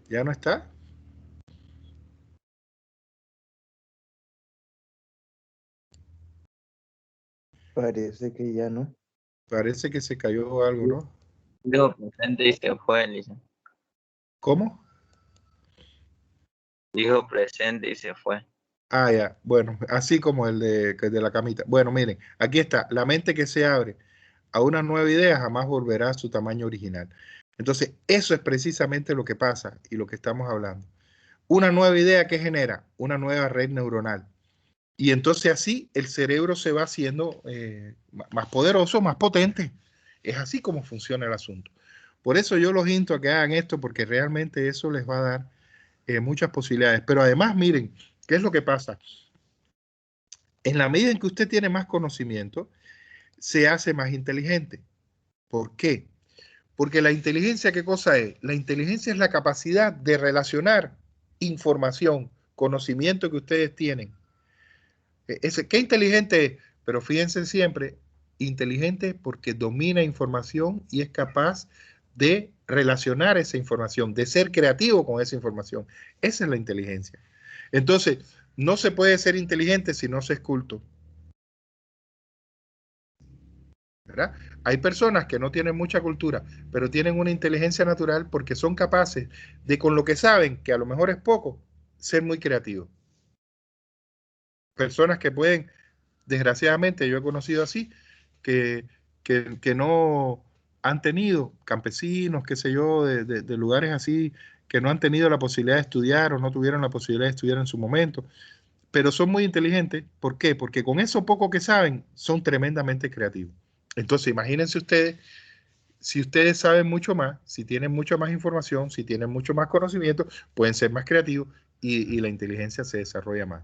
¿Ya no está? Parece que ya no. Parece que se cayó algo, ¿no? Dijo presente y se fue, Lisa. ¿Cómo? Dijo presente y se fue. Ah, ya. Bueno, así como el de la camita. Bueno, miren, aquí está. La mente que se abre a una nueva idea jamás volverá a su tamaño original. Entonces, eso es precisamente lo que pasa y lo que estamos hablando. Una nueva idea que genera una nueva red neuronal. Y entonces así el cerebro se va haciendo más poderoso, más potente. Es así como funciona el asunto. Por eso yo los invito a que hagan esto, porque realmente eso les va a dar muchas posibilidades. Pero además, miren, ¿qué es lo que pasa? En la medida en que usted tiene más conocimiento, se hace más inteligente. ¿Por qué? Porque la inteligencia, ¿qué cosa es? La inteligencia es la capacidad de relacionar información, conocimiento que ustedes tienen. ¿Qué inteligente es? Pero fíjense siempre, inteligente porque domina información y es capaz de relacionar esa información, de ser creativo con esa información. Esa es la inteligencia. Entonces, no se puede ser inteligente si no se es culto. ¿Verdad? Hay personas que no tienen mucha cultura, pero tienen una inteligencia natural porque son capaces de, con lo que saben, que a lo mejor es poco, ser muy creativos. Personas que pueden, desgraciadamente, yo he conocido así, que no han tenido, campesinos, qué sé yo, de lugares así, que no han tenido la posibilidad de estudiar o no tuvieron la posibilidad de estudiar en su momento, pero son muy inteligentes. ¿Por qué? Porque con eso poco que saben, son tremendamente creativos. Entonces, imagínense ustedes, si ustedes saben mucho más, si tienen mucha más información, si tienen mucho más conocimiento, pueden ser más creativos y la inteligencia se desarrolla más.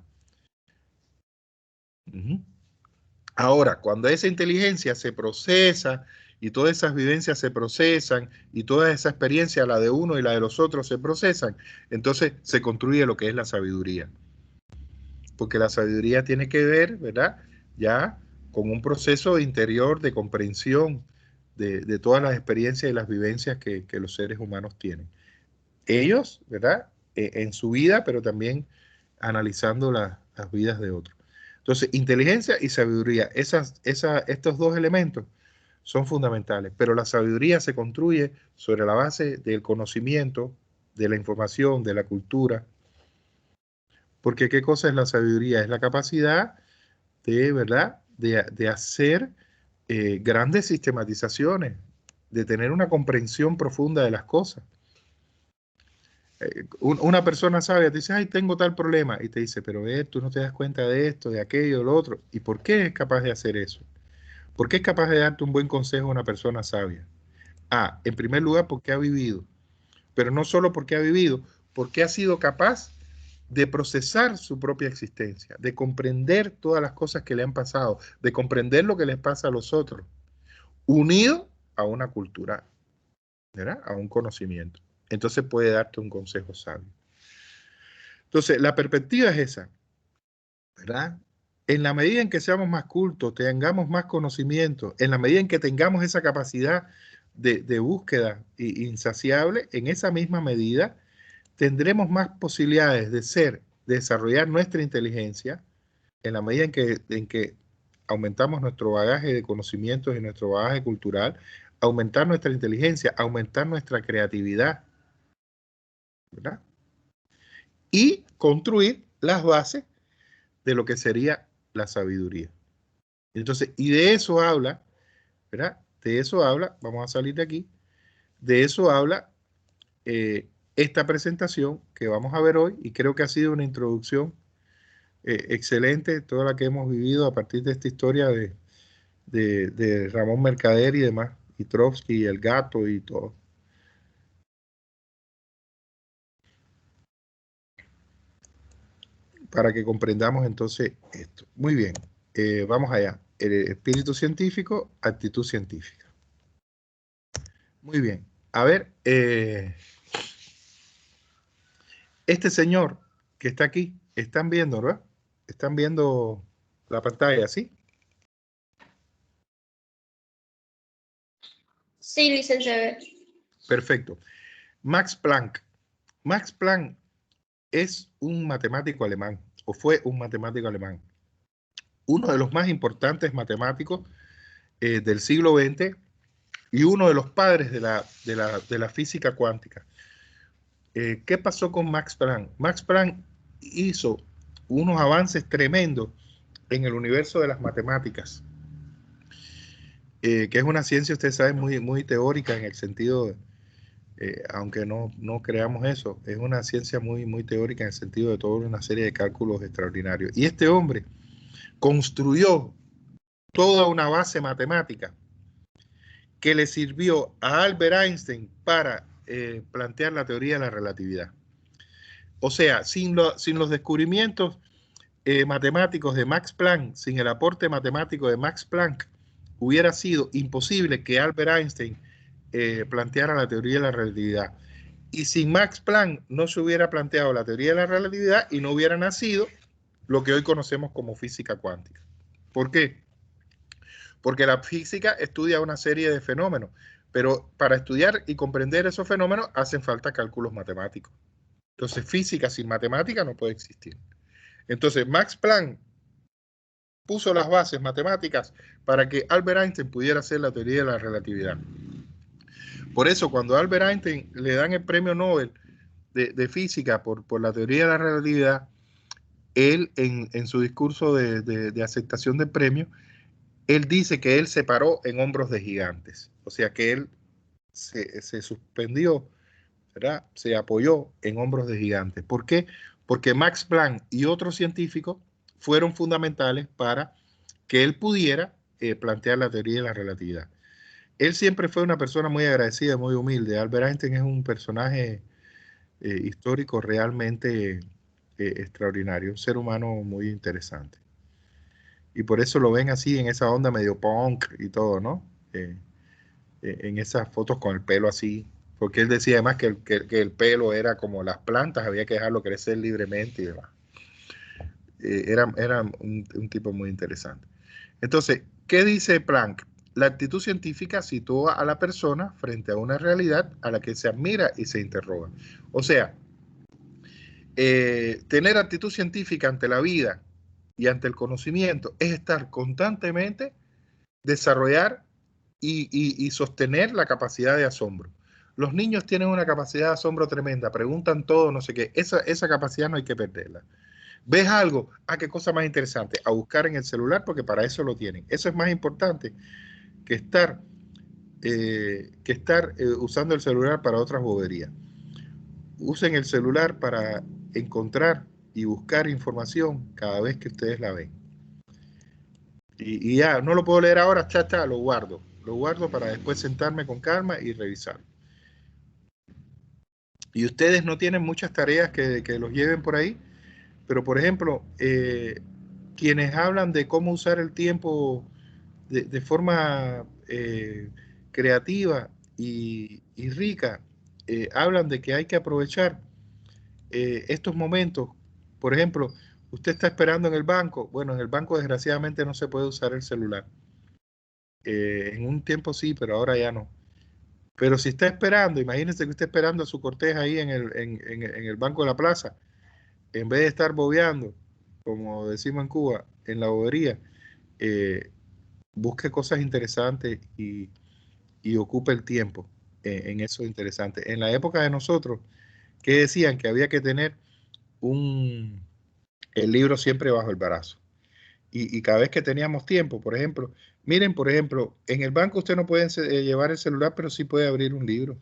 Ahora, cuando esa inteligencia se procesa y todas esas vivencias se procesan y toda esa experiencia, la de uno y la de los otros, se procesan, entonces se construye lo que es la sabiduría. Porque la sabiduría tiene que ver, ¿verdad? Ya con un proceso interior de comprensión de todas las experiencias y las vivencias que los seres humanos tienen. Ellos, ¿verdad? En su vida, pero también analizando las vidas de otros. Entonces, inteligencia y sabiduría, estos dos elementos son fundamentales, pero la sabiduría se construye sobre la base del conocimiento, de la información, de la cultura. Porque ¿qué cosa es la sabiduría? Es la capacidad de, ¿verdad?, de hacer grandes sistematizaciones, de tener una comprensión profunda de las cosas. Una persona sabia te dice, ay, tengo tal problema, y te dice, pero tú no te das cuenta de esto, de aquello, de lo otro. ¿Y por qué es capaz de hacer eso? ¿Por qué es capaz de darte un buen consejo a una persona sabia? En primer lugar, porque ha vivido, pero no solo porque ha vivido, porque ha sido capaz de procesar su propia existencia, de comprender todas las cosas que le han pasado, de comprender lo que les pasa a los otros, unido a una cultura, ¿verdad? A un conocimiento. Entonces puede darte un consejo sabio. Entonces, la perspectiva es esa, ¿verdad? En la medida en que seamos más cultos, tengamos más conocimiento, en la medida en que tengamos esa capacidad de búsqueda insaciable, en esa misma medida tendremos más posibilidades de desarrollar nuestra inteligencia, en la medida en que aumentamos nuestro bagaje de conocimientos y nuestro bagaje cultural, aumentar nuestra inteligencia, aumentar nuestra creatividad, ¿verdad? Y construir las bases de lo que sería la sabiduría. Entonces, y de eso habla, ¿verdad? De eso habla, vamos a salir de aquí, de eso habla esta presentación que vamos a ver hoy, y creo que ha sido una introducción excelente, toda la que hemos vivido a partir de esta historia de Ramón Mercader y demás, y Trotsky y el gato y todo. Para que comprendamos entonces esto. Muy bien, vamos allá. El espíritu científico, actitud científica. Muy bien. A ver, este señor que está aquí, están viendo, ¿verdad? Están viendo la pantalla, ¿sí? Sí, licenciado. Perfecto. Max Planck. Max Planck es un matemático alemán, o fue un matemático alemán. Uno de los más importantes matemáticos del siglo XX y uno de los padres de la física cuántica. ¿Qué pasó con Max Planck? Max Planck hizo unos avances tremendos en el universo de las matemáticas, que es una ciencia, ustedes saben, muy teórica en el sentido, aunque no creamos eso, es una ciencia muy teórica en el sentido de toda una serie de cálculos extraordinarios. Y este hombre construyó toda una base matemática que le sirvió a Albert Einstein para plantear la teoría de la relatividad. O sea, sin los descubrimientos matemáticos de Max Planck, sin el aporte matemático de Max Planck, hubiera sido imposible que Albert Einstein planteara la teoría de la relatividad. Y sin Max Planck no se hubiera planteado la teoría de la relatividad y no hubiera nacido lo que hoy conocemos como física cuántica. ¿Por qué? Porque la física estudia una serie de fenómenos, pero para estudiar y comprender esos fenómenos hacen falta cálculos matemáticos. Entonces, física sin matemática no puede existir. Entonces, Max Planck puso las bases matemáticas para que Albert Einstein pudiera hacer la teoría de la relatividad. Por eso, cuando a Albert Einstein le dan el premio Nobel de física por la teoría de la relatividad, él en su discurso de aceptación del premio, él dice que él se paró en hombros de gigantes. O sea, que él se suspendió, ¿verdad? Se apoyó en hombros de gigantes. ¿Por qué? Porque Max Planck y otros científicos fueron fundamentales para que él pudiera plantear la teoría de la relatividad. Él siempre fue una persona muy agradecida, muy humilde. Albert Einstein es un personaje histórico realmente extraordinario, un ser humano muy interesante. Y por eso lo ven así en esa onda medio punk y todo, ¿no? En esas fotos con el pelo así, porque él decía además que el pelo era como las plantas, había que dejarlo crecer libremente y demás. Era un tipo muy interesante. Entonces, ¿qué dice Planck? La actitud científica sitúa a la persona frente a una realidad a la que se admira y se interroga. O sea, tener actitud científica ante la vida y ante el conocimiento es estar constantemente, desarrollar y sostener la capacidad de asombro. Los niños tienen una capacidad de asombro tremenda, preguntan todo, no sé qué. Esa capacidad no hay que perderla. ¿Ves algo? Ah, qué cosa más interesante. A buscar en el celular porque para eso lo tienen. Eso es más importante que estar usando el celular para otras boberías. Usen el celular para encontrar y buscar información cada vez que ustedes la ven. Y ya, no lo puedo leer ahora, chacha, lo guardo. Lo guardo para después sentarme con calma y revisar. Y ustedes no tienen muchas tareas que los lleven por ahí. pero por ejemplo, quienes hablan de cómo usar el tiempo de forma creativa y rica, hablan de que hay que aprovechar estos momentos. Por ejemplo, usted está esperando en el banco. Bueno, en el banco desgraciadamente no se puede usar el celular. En un tiempo sí, pero ahora ya no. Pero si está esperando, imagínese que usted esperando a su cortejo ahí en el banco de la plaza, en vez de estar bobeando, como decimos en Cuba, en la bobería, busque cosas interesantes y ocupe el tiempo en eso interesante. En la época de nosotros, ¿qué decían? Que había que tener el libro siempre bajo el brazo. Y cada vez que teníamos tiempo, por ejemplo, miren, por ejemplo, en el banco usted no puede llevar el celular, pero sí puede abrir un libro.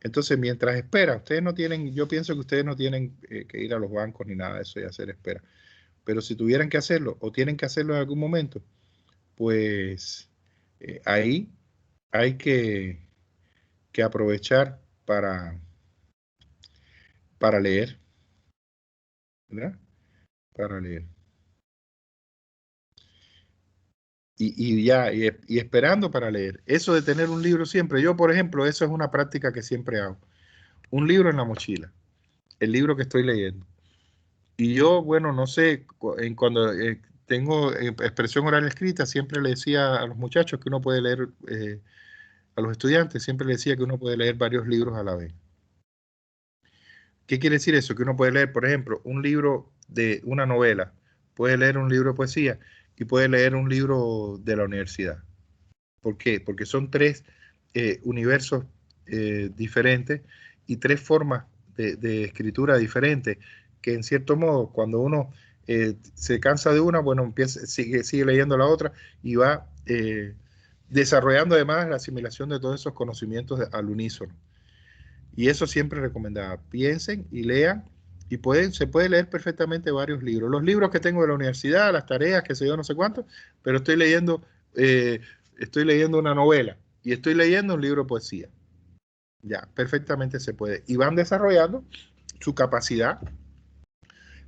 Entonces, mientras espera, ustedes no tienen, yo pienso que ustedes no tienen que ir a los bancos ni nada de eso y hacer espera. Pero si tuvieran que hacerlo o tienen que hacerlo en algún momento, pues ahí hay que aprovechar para leer, ¿verdad? Para leer. Y esperando para leer. Eso de tener un libro siempre. Yo, por ejemplo, eso es una práctica que siempre hago. Un libro en la mochila. El libro que estoy leyendo. Y yo, bueno, no sé, cuando tengo expresión oral escrita, siempre le decía a los muchachos que uno puede leer, a los estudiantes, siempre le decía que uno puede leer varios libros a la vez. ¿Qué quiere decir eso? Que uno puede leer, por ejemplo, un libro de una novela, puede leer un libro de poesía y puede leer un libro de la universidad. ¿Por qué? Porque son tres universos diferentes y tres formas de escritura diferentes que en cierto modo cuando uno se cansa de una, bueno, sigue leyendo la otra y va desarrollando además la asimilación de todos esos conocimientos al unísono. Y eso siempre recomendaba. Piensen y lean y se puede leer perfectamente varios libros. Los libros que tengo de la universidad, las tareas, que sé yo, no sé cuánto, pero estoy leyendo una novela y estoy leyendo un libro de poesía. Ya, perfectamente se puede. Y van desarrollando su capacidad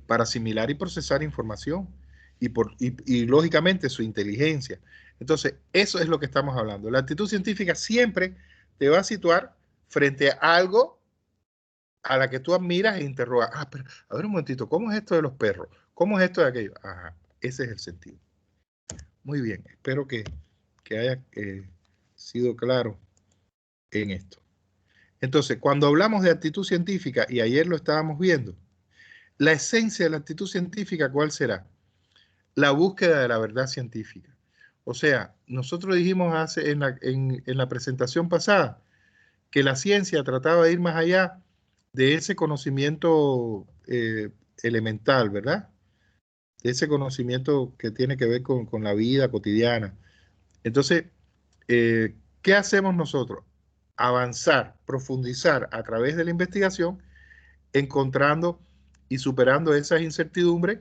para asimilar y procesar información y lógicamente su inteligencia. Entonces, eso es lo que estamos hablando. La actitud científica siempre te va a situar frente a algo a la que tú admiras e interrogas. Pero a ver un momentito, ¿cómo es esto de los perros? ¿Cómo es esto de aquello? Ajá, ese es el sentido. Muy bien, espero que haya sido claro en esto. Entonces, cuando hablamos de actitud científica, y ayer lo estábamos viendo, la esencia de la actitud científica, ¿cuál será? La búsqueda de la verdad científica. O sea, nosotros dijimos en la presentación pasada que la ciencia trataba de ir más allá de ese conocimiento elemental, ¿verdad? De ese conocimiento que tiene que ver con la vida cotidiana. Entonces, ¿qué hacemos nosotros? Avanzar, profundizar a través de la investigación, encontrando y superando esas incertidumbres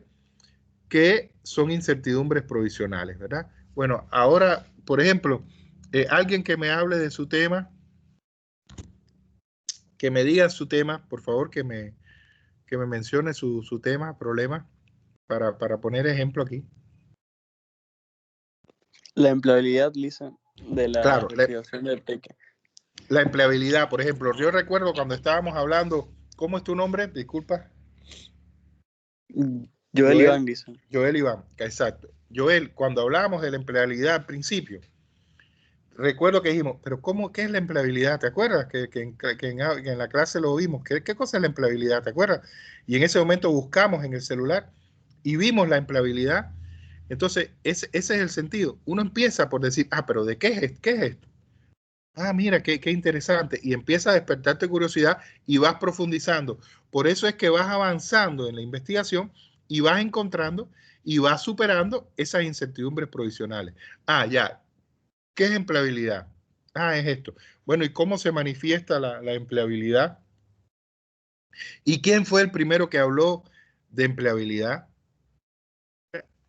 que son incertidumbres provisionales, ¿verdad? Bueno, ahora, por ejemplo, alguien que me hable de su tema, que me diga su tema, por favor, que me mencione su tema, problema, para poner ejemplo aquí. La empleabilidad, Lisa, de la Claro, investigación del TEC. La empleabilidad, por ejemplo. Yo recuerdo cuando estábamos hablando, ¿cómo es tu nombre? Disculpa. Joel Iván, Lisa. Joel Iván, exacto. Joel, cuando hablábamos de la empleabilidad al principio, recuerdo que dijimos, pero ¿qué es la empleabilidad? ¿Te acuerdas? Que en la clase lo vimos. ¿Qué cosa es la empleabilidad? ¿Te acuerdas? Y en ese momento buscamos en el celular y vimos la empleabilidad. Entonces, ese es el sentido. Uno empieza por decir, pero ¿de qué es esto? ¿Qué es esto? Mira, qué interesante. Y empieza a despertarte curiosidad y vas profundizando. Por eso es que vas avanzando en la investigación y vas encontrando y vas superando esas incertidumbres provisionales. Ya. ¿Qué es empleabilidad? Es esto. Bueno, ¿y cómo se manifiesta la empleabilidad? ¿Y quién fue el primero que habló de empleabilidad?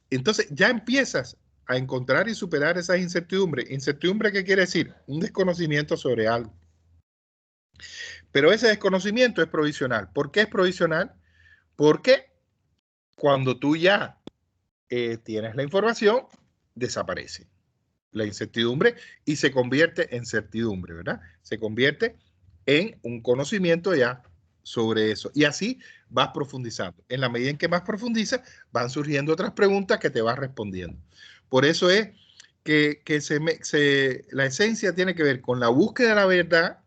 Entonces ya empiezas a encontrar y superar esas incertidumbres. ¿Incertidumbre qué quiere decir? Un desconocimiento sobre algo. Pero ese desconocimiento es provisional. ¿Por qué es provisional? Porque Cuando tú ya tienes la información, desaparece la incertidumbre y se convierte en certidumbre, ¿verdad? Se convierte en un conocimiento ya sobre eso. Y así vas profundizando. En la medida en que más profundizas, van surgiendo otras preguntas que te vas respondiendo. Por eso es que la esencia tiene que ver con la búsqueda de la verdad,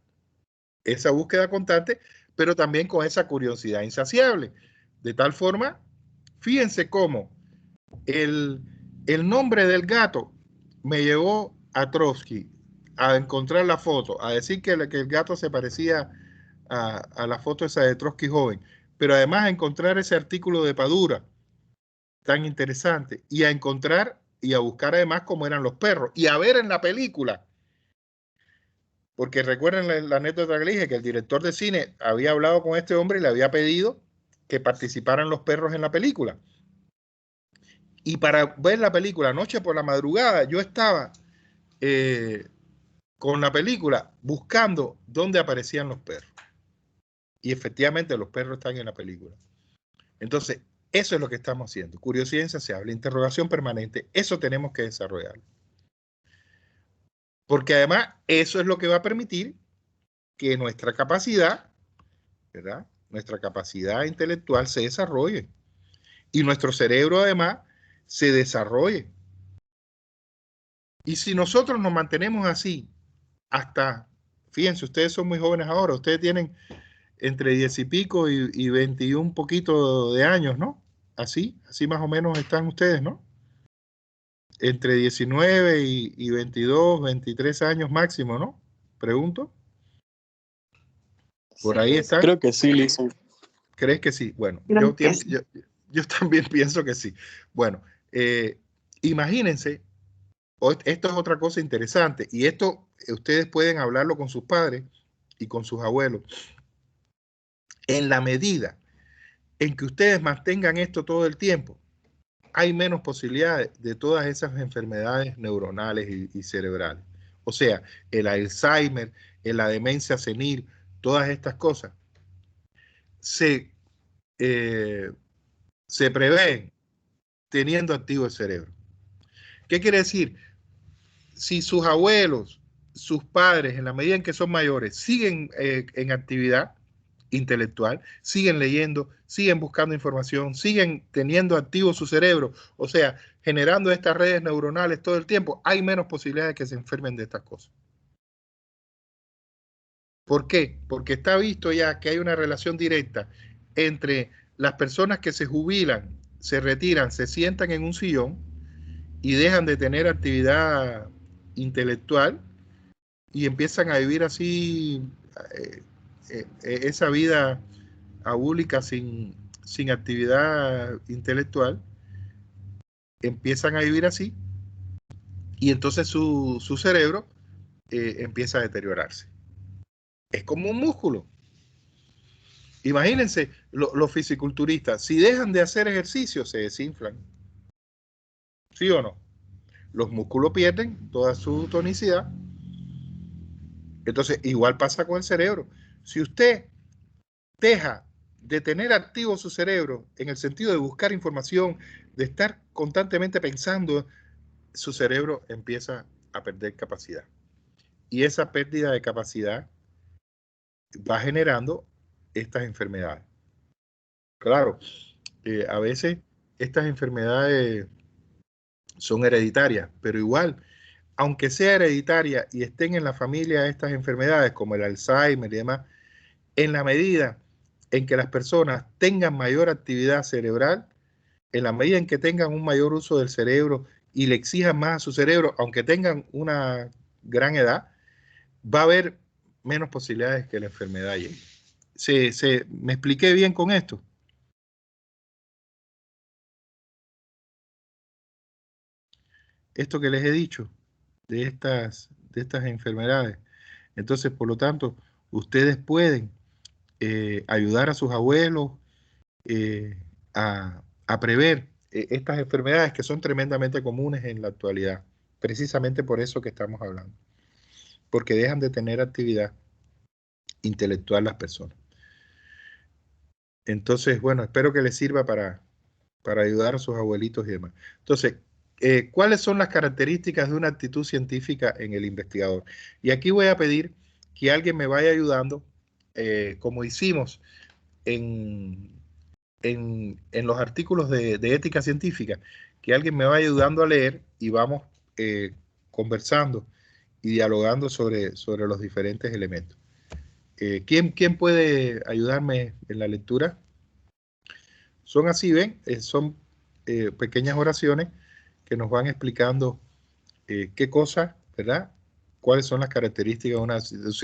esa búsqueda constante, pero también con esa curiosidad insaciable. De tal forma, fíjense cómo el nombre del gato me llevó a Trotsky a encontrar la foto, a decir que el gato se parecía a la foto esa de Trotsky joven, pero además a encontrar ese artículo de Padura tan interesante y a encontrar y a buscar además cómo eran los perros y a ver en la película, porque recuerden la anécdota que le dije, que el director de cine había hablado con este hombre y le había pedido que participaran los perros en la película. Y para ver la película anoche por la madrugada, yo estaba con la película buscando dónde aparecían los perros. Y efectivamente los perros están en la película. Entonces, eso es lo que estamos haciendo. Curiosidad insaciable, interrogación permanente. Eso tenemos que desarrollar. Porque además eso es lo que va a permitir que nuestra capacidad, ¿verdad? Nuestra capacidad intelectual se desarrolle. Y nuestro cerebro además se desarrolle. Y si nosotros nos mantenemos así hasta, fíjense, ustedes son muy jóvenes ahora, ustedes tienen entre 10 y pico y 21 poquito de años, ¿no? Así más o menos están ustedes, ¿no? Entre 19 y 22, 23 años máximo, ¿no? Pregunto. Por ahí están. Creo que sí, Lisa. ¿Crees que sí? Bueno, yo también pienso que sí. Bueno, imagínense, esto es otra cosa interesante, y esto ustedes pueden hablarlo con sus padres y con sus abuelos. En la medida en que ustedes mantengan esto todo el tiempo, hay menos posibilidades de todas esas enfermedades neuronales y cerebrales. O sea, el Alzheimer, la demencia senil, todas estas cosas se prevén teniendo activo el cerebro. ¿Qué quiere decir? Si sus abuelos, sus padres, en la medida en que son mayores, siguen en actividad intelectual, siguen leyendo, siguen buscando información, siguen teniendo activo su cerebro, o sea, generando estas redes neuronales todo el tiempo, hay menos posibilidades de que se enfermen de estas cosas. ¿Por qué? Porque está visto ya que hay una relación directa entre las personas que se jubilan, se retiran, se sientan en un sillón y dejan de tener actividad intelectual y empiezan a vivir así esa vida abúlica sin actividad intelectual, empiezan a vivir así y entonces su cerebro empieza a deteriorarse. Es como un músculo. Imagínense los fisiculturistas, si dejan de hacer ejercicio se desinflan. ¿Sí o no? Los músculos pierden toda su tonicidad. Entonces, igual pasa con el cerebro. Si usted deja de tener activo su cerebro en el sentido de buscar información, de estar constantemente pensando, su cerebro empieza a perder capacidad. Y esa pérdida de capacidad va generando estas enfermedades. Claro, a veces estas enfermedades son hereditarias, pero igual, aunque sea hereditaria y estén en la familia estas enfermedades como el Alzheimer y demás, en la medida en que las personas tengan mayor actividad cerebral, en la medida en que tengan un mayor uso del cerebro y le exijan más a su cerebro, aunque tengan una gran edad, va a haber menos posibilidades que la enfermedad llegue. ¿Me expliqué bien con esto? Esto que les he dicho de estas enfermedades. Entonces, por lo tanto, ustedes pueden ayudar a sus abuelos a prever estas enfermedades que son tremendamente comunes en la actualidad, precisamente por eso que estamos hablando, porque dejan de tener actividad intelectual las personas. Entonces, bueno, espero que les sirva para para ayudar a sus abuelitos y demás. Entonces, ¿cuáles son las características de una actitud científica en el investigador? Y aquí voy a pedir que alguien me vaya ayudando, como hicimos en los artículos de ética científica, que alguien me vaya ayudando a leer y vamos conversando y dialogando sobre los diferentes elementos. ¿Quién puede ayudarme en la lectura? Son así, ¿ven? Son pequeñas oraciones que nos van explicando qué cosas, ¿verdad? Cuáles son las características de una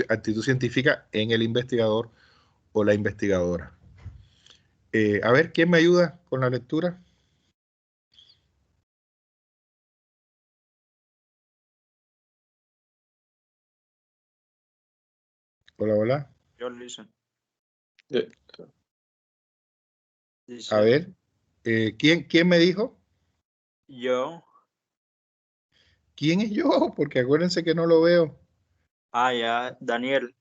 actitud científica en el investigador o la investigadora. A ver, ¿quién me ayuda con la lectura? Hola, hola. Yo lo hice. Dice, A ver, ¿quién me dijo? yo. ¿Quién es yo? Porque acuérdense que no lo veo. Ah, ya, Daniel.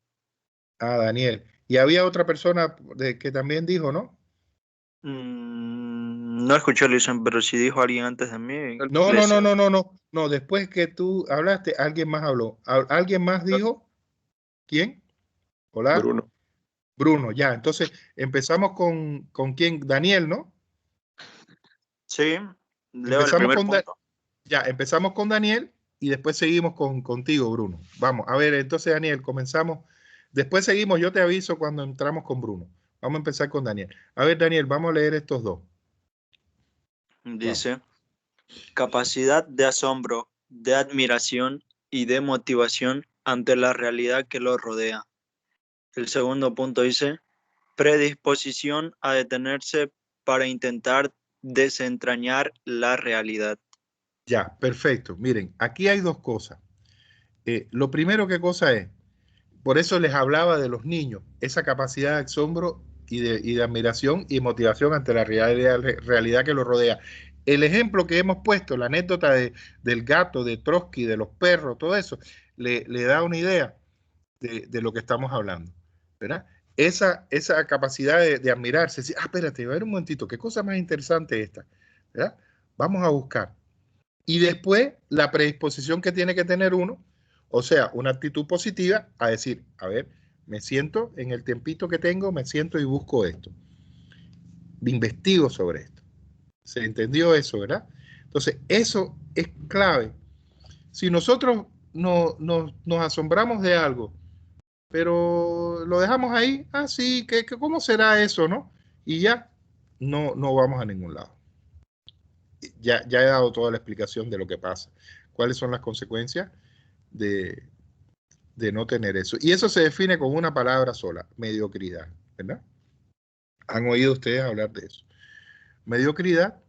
Ah, Daniel. Y había otra persona que también dijo, ¿no? No escuché, Listen, pero si dijo alguien antes de mí. No. Después que tú hablaste, alguien más habló. ¿Alguien más dijo? ¿Quién? Hola. Bruno. Bruno, ya. Entonces, empezamos con quién? Daniel, ¿no? Sí, leo el primer punto. Ya, empezamos con Daniel y después seguimos contigo, Bruno. Vamos, a ver, entonces, Daniel, comenzamos. Después seguimos, yo te aviso cuando entramos con Bruno. Vamos a empezar con Daniel. A ver, Daniel, vamos a leer estos dos. Dice, capacidad de asombro, de admiración y de motivación ante la realidad que lo rodea. El segundo punto dice, predisposición a detenerse para intentar desentrañar la realidad. Ya, perfecto. Miren, aquí hay dos cosas. Lo primero, ¿qué cosa es? Por eso les hablaba de los niños, esa capacidad de asombro y de admiración y motivación ante la realidad que los rodea. El ejemplo que hemos puesto, la anécdota del gato, de Trotsky, de los perros, todo eso, le da una idea de lo que estamos hablando, ¿verdad? Esa capacidad de admirarse, decir, espérate, a ver un momentito, qué cosa más interesante esta, ¿verdad? Vamos a buscar. Y después, la predisposición que tiene que tener uno, o sea, una actitud positiva a decir, a ver, me siento en el tiempito que tengo, me siento y busco esto. Investigo sobre esto. ¿Se entendió eso, verdad? Entonces, eso es clave. Si nosotros nos asombramos de algo, pero lo dejamos ahí, sí, ¿cómo será eso, no? Y ya no vamos a ningún lado. Ya he dado toda la explicación de lo que pasa. ¿Cuáles son las consecuencias de no tener eso? Y eso se define con una palabra sola, mediocridad, ¿verdad? ¿Han oído ustedes hablar de eso? Mediocridad,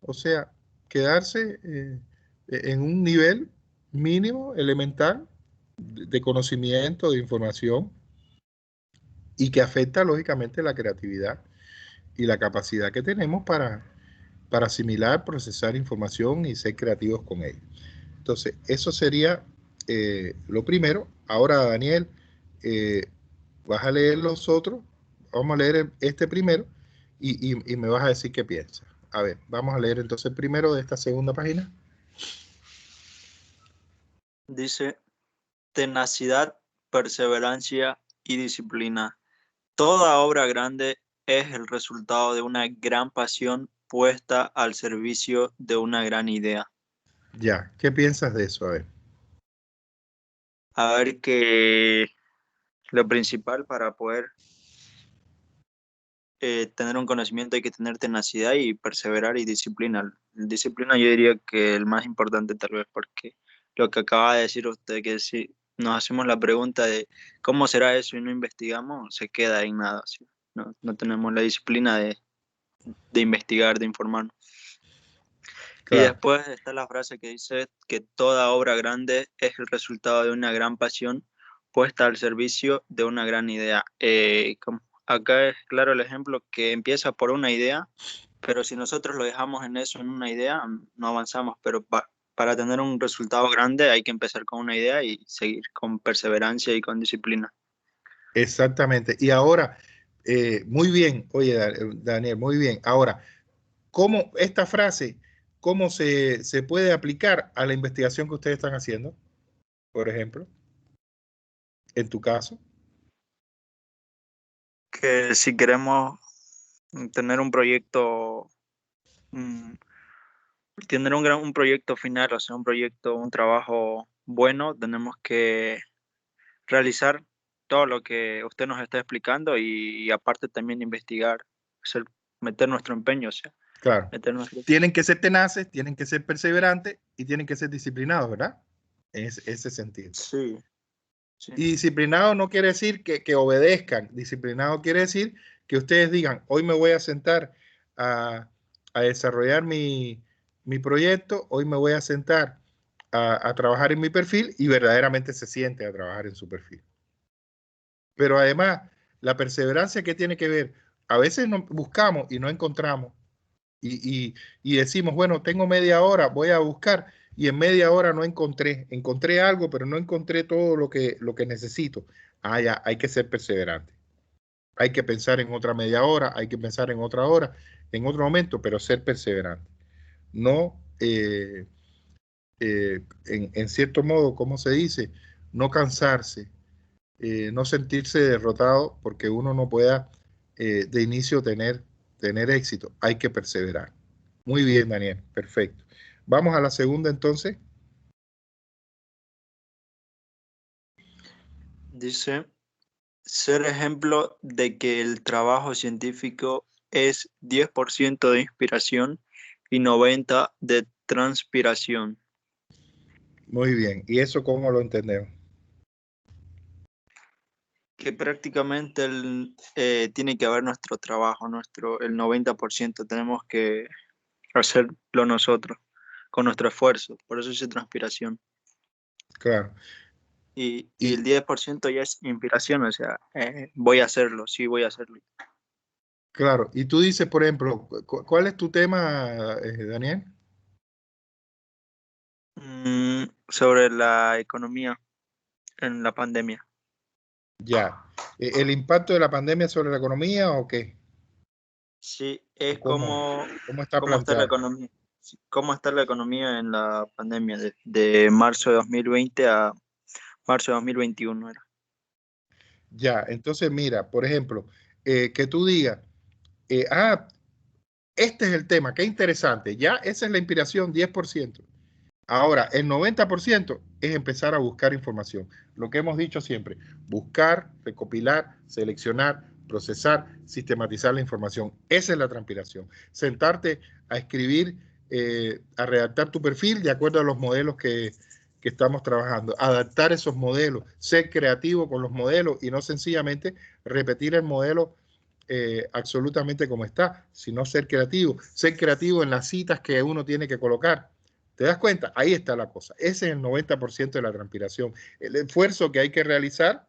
o sea, quedarse en un nivel mínimo, elemental, de conocimiento, de información, y que afecta lógicamente la creatividad y la capacidad que tenemos para asimilar, procesar información y ser creativos con ella. Entonces, eso sería lo primero. Ahora, Daniel, vas a leer los otros. Vamos a leer este primero y me vas a decir qué piensas. A ver, vamos a leer entonces el primero de esta segunda página. Dice, tenacidad, perseverancia y disciplina. Toda obra grande es el resultado de una gran pasión puesta al servicio de una gran idea. Ya, ¿qué piensas de eso? A ver. A ver, que lo principal para poder tener un conocimiento hay que tener tenacidad y perseverar y disciplina. Disciplina yo diría que el más importante tal vez, porque lo que acaba de decir usted, que si nos hacemos la pregunta de cómo será eso y no investigamos, se queda en nada. ¿Sí? No tenemos la disciplina de investigar, de informarnos. Claro. Y después está la frase que dice que toda obra grande es el resultado de una gran pasión puesta al servicio de una gran idea. Acá es claro el ejemplo que empieza por una idea, pero si nosotros lo dejamos en eso, en una idea, no avanzamos. Pero para tener un resultado grande hay que empezar con una idea y seguir con perseverancia y con disciplina. Exactamente. Y ahora, muy bien, oye, Daniel, muy bien. Ahora, ¿cómo esta frase, cómo se puede aplicar a la investigación que ustedes están haciendo? Por ejemplo, en tu caso. Que si queremos tener un proyecto, tener un proyecto final, o sea, un trabajo bueno, tenemos que realizar todo lo que usted nos está explicando y aparte también investigar, meter nuestro empeño, o sea, Claro. meter nuestro... Tienen que ser tenaces, tienen que ser perseverantes y tienen que ser disciplinados, ¿verdad? En ese sentido. Sí, sí. Y disciplinado no quiere decir que obedezcan. Disciplinado quiere decir que ustedes digan, hoy me voy a sentar a desarrollar mi proyecto, hoy me voy a sentar a trabajar en mi perfil y verdaderamente se siente a trabajar en su perfil. Pero además, la perseverancia que tiene que ver, a veces buscamos y no encontramos y decimos, bueno, tengo media hora, voy a buscar y en media hora no encontré algo, pero no encontré todo lo que necesito. Ah, ya, hay que ser perseverante. Hay que pensar en otra media hora, hay que pensar en otra hora, en otro momento, pero ser perseverante. No, en cierto modo, ¿cómo se dice? No cansarse, no sentirse derrotado porque uno no pueda de inicio tener éxito. Hay que perseverar. Muy bien, Daniel. Perfecto. Vamos a la segunda entonces. Dice, ser ejemplo de que el trabajo científico es 10% de inspiración y 90% de transpiración. Muy bien. ¿Y eso cómo lo entendemos? Que prácticamente tiene que haber nuestro trabajo, el 90% tenemos que hacerlo nosotros, con nuestro esfuerzo, por eso es transpiración. Claro. Y el 10% ya es inspiración, o sea, voy a hacerlo, sí voy a hacerlo. Claro. Y tú dices, por ejemplo, ¿cuál es tu tema, Daniel? Sobre la economía en la pandemia. Ya. ¿El impacto de la pandemia sobre la economía o qué? Sí, es ¿Cómo está cómo está la planteado? economía. Cómo está la economía en la pandemia de marzo de 2020 a marzo de 2021 era. Ya, entonces mira, por ejemplo, que tú digas, este es el tema, qué interesante, ya esa es la inspiración, 10%. Ahora, el 90% es empezar a buscar información. Lo que hemos dicho siempre, buscar, recopilar, seleccionar, procesar, sistematizar la información. Esa es la transpiración. Sentarte a escribir, a redactar tu perfil de acuerdo a los modelos que estamos trabajando. Adaptar esos modelos, ser creativo con los modelos y no sencillamente repetir el modelo absolutamente como está, sino ser creativo en las citas que uno tiene que colocar. ¿Te das cuenta? Ahí está la cosa. Ese es el 90% de la transpiración. El esfuerzo que hay que realizar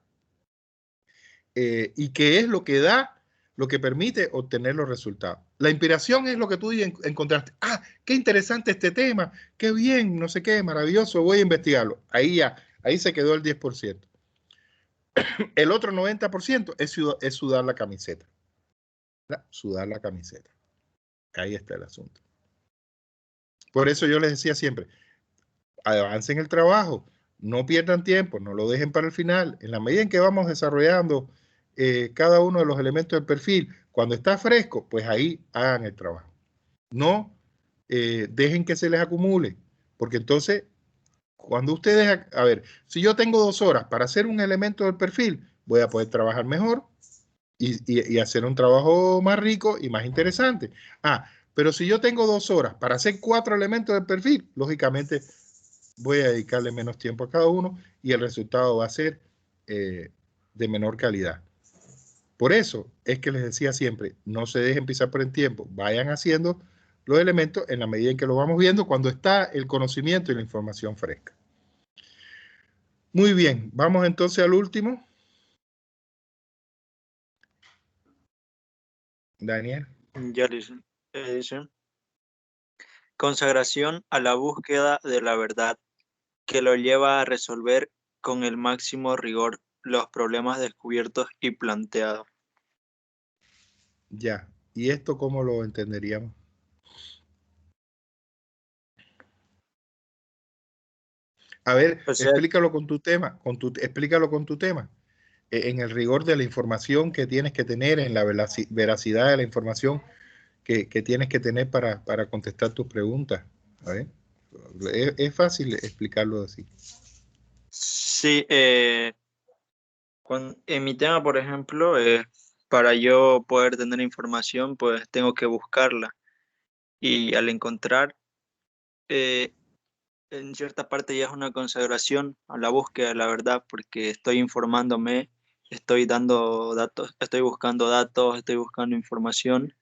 y que es lo que da, lo que permite obtener los resultados. La inspiración es lo que tú encontraste. Ah, qué interesante este tema, qué bien, no sé qué, maravilloso, voy a investigarlo. Ahí ya, ahí se quedó el 10%. El otro 90% es sudar la camiseta. Sudar la camiseta. Ahí está el asunto. Por eso yo les decía siempre, avancen el trabajo, no pierdan tiempo, no lo dejen para el final. En la medida en que vamos desarrollando cada uno de los elementos del perfil, cuando está fresco, pues ahí hagan el trabajo. No dejen que se les acumule, porque entonces, cuando ustedes, a ver, si yo tengo 2 horas para hacer un elemento del perfil, voy a poder trabajar mejor y hacer un trabajo más rico y más interesante. Pero si yo tengo 2 horas para hacer 4 elementos del perfil, lógicamente voy a dedicarle menos tiempo a cada uno y el resultado va a ser de menor calidad. Por eso es que les decía siempre, no se dejen pisar por el tiempo, vayan haciendo los elementos en la medida en que lo vamos viendo cuando está el conocimiento y la información fresca. Muy bien, vamos entonces al último. Daniel. Ya dice. Consagración a la búsqueda de la verdad, que lo lleva a resolver con el máximo rigor los problemas descubiertos y planteados. Ya, ¿y esto cómo lo entenderíamos? A ver, O sea, explícalo con tu tema, explícalo con tu tema. En el rigor de la información que tienes que tener, en la veracidad de la información que tienes que tener para contestar tus preguntas. A ver, es fácil explicarlo así. sí, en mi tema, por ejemplo, para yo poder tener información, pues tengo que buscarla. Y al encontrar, eh, en cierta parte ya es una consagración a la búsqueda de la verdad, porque estoy informándome, estoy dando datos, estoy buscando información.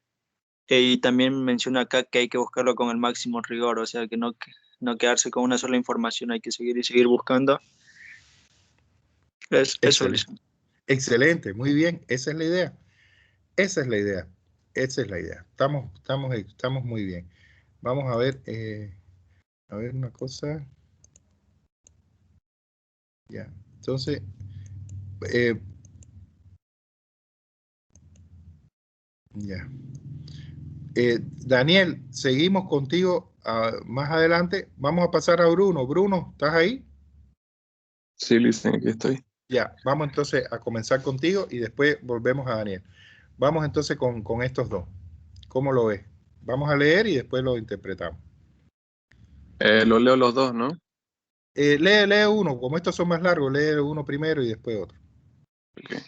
Y también menciona acá que hay que buscarlo con el máximo rigor, o sea, no quedarse con una sola información, hay que seguir y seguir buscando. Eso, Excelente. Lisa. Excelente, muy bien, esa es la idea. Esa es la idea. Esa es la idea. Estamos muy bien. Vamos a ver una cosa. Ya. Entonces, ya. Daniel, seguimos contigo más adelante. Vamos a pasar a Bruno. Bruno, ¿estás ahí? Sí, Listen, aquí estoy. Ya, vamos entonces a comenzar contigo y después volvemos a Daniel. Vamos entonces con estos dos. ¿Cómo lo ves? Vamos a leer y después lo interpretamos. Lo leo los dos, ¿no? Lee uno, como estos son más largos, lee uno primero y después otro. Okay.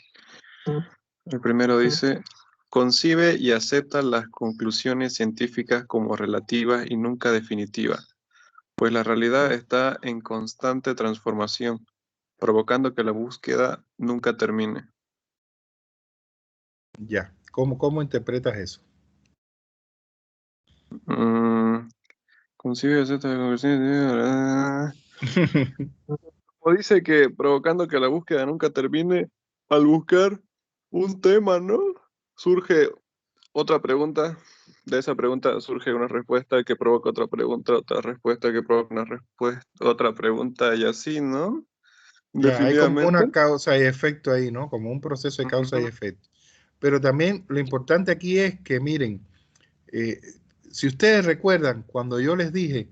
El primero dice, concibe y acepta las conclusiones científicas como relativas y nunca definitivas, pues la realidad está en constante transformación, provocando que la búsqueda nunca termine. Ya, ¿cómo interpretas eso? Concibe y acepta las conclusiones. O dice que provocando que la búsqueda nunca termine, al buscar un tema, ¿no? Surge otra pregunta. De esa pregunta surge una respuesta que provoca otra pregunta, otra respuesta que provoca una respuesta, otra pregunta y así, ¿no? Ya, hay como Definitivamente. una causa y efecto ahí, ¿no? Como un proceso de causa y efecto. Pero también lo importante aquí es que miren, si ustedes recuerdan, cuando yo les dije,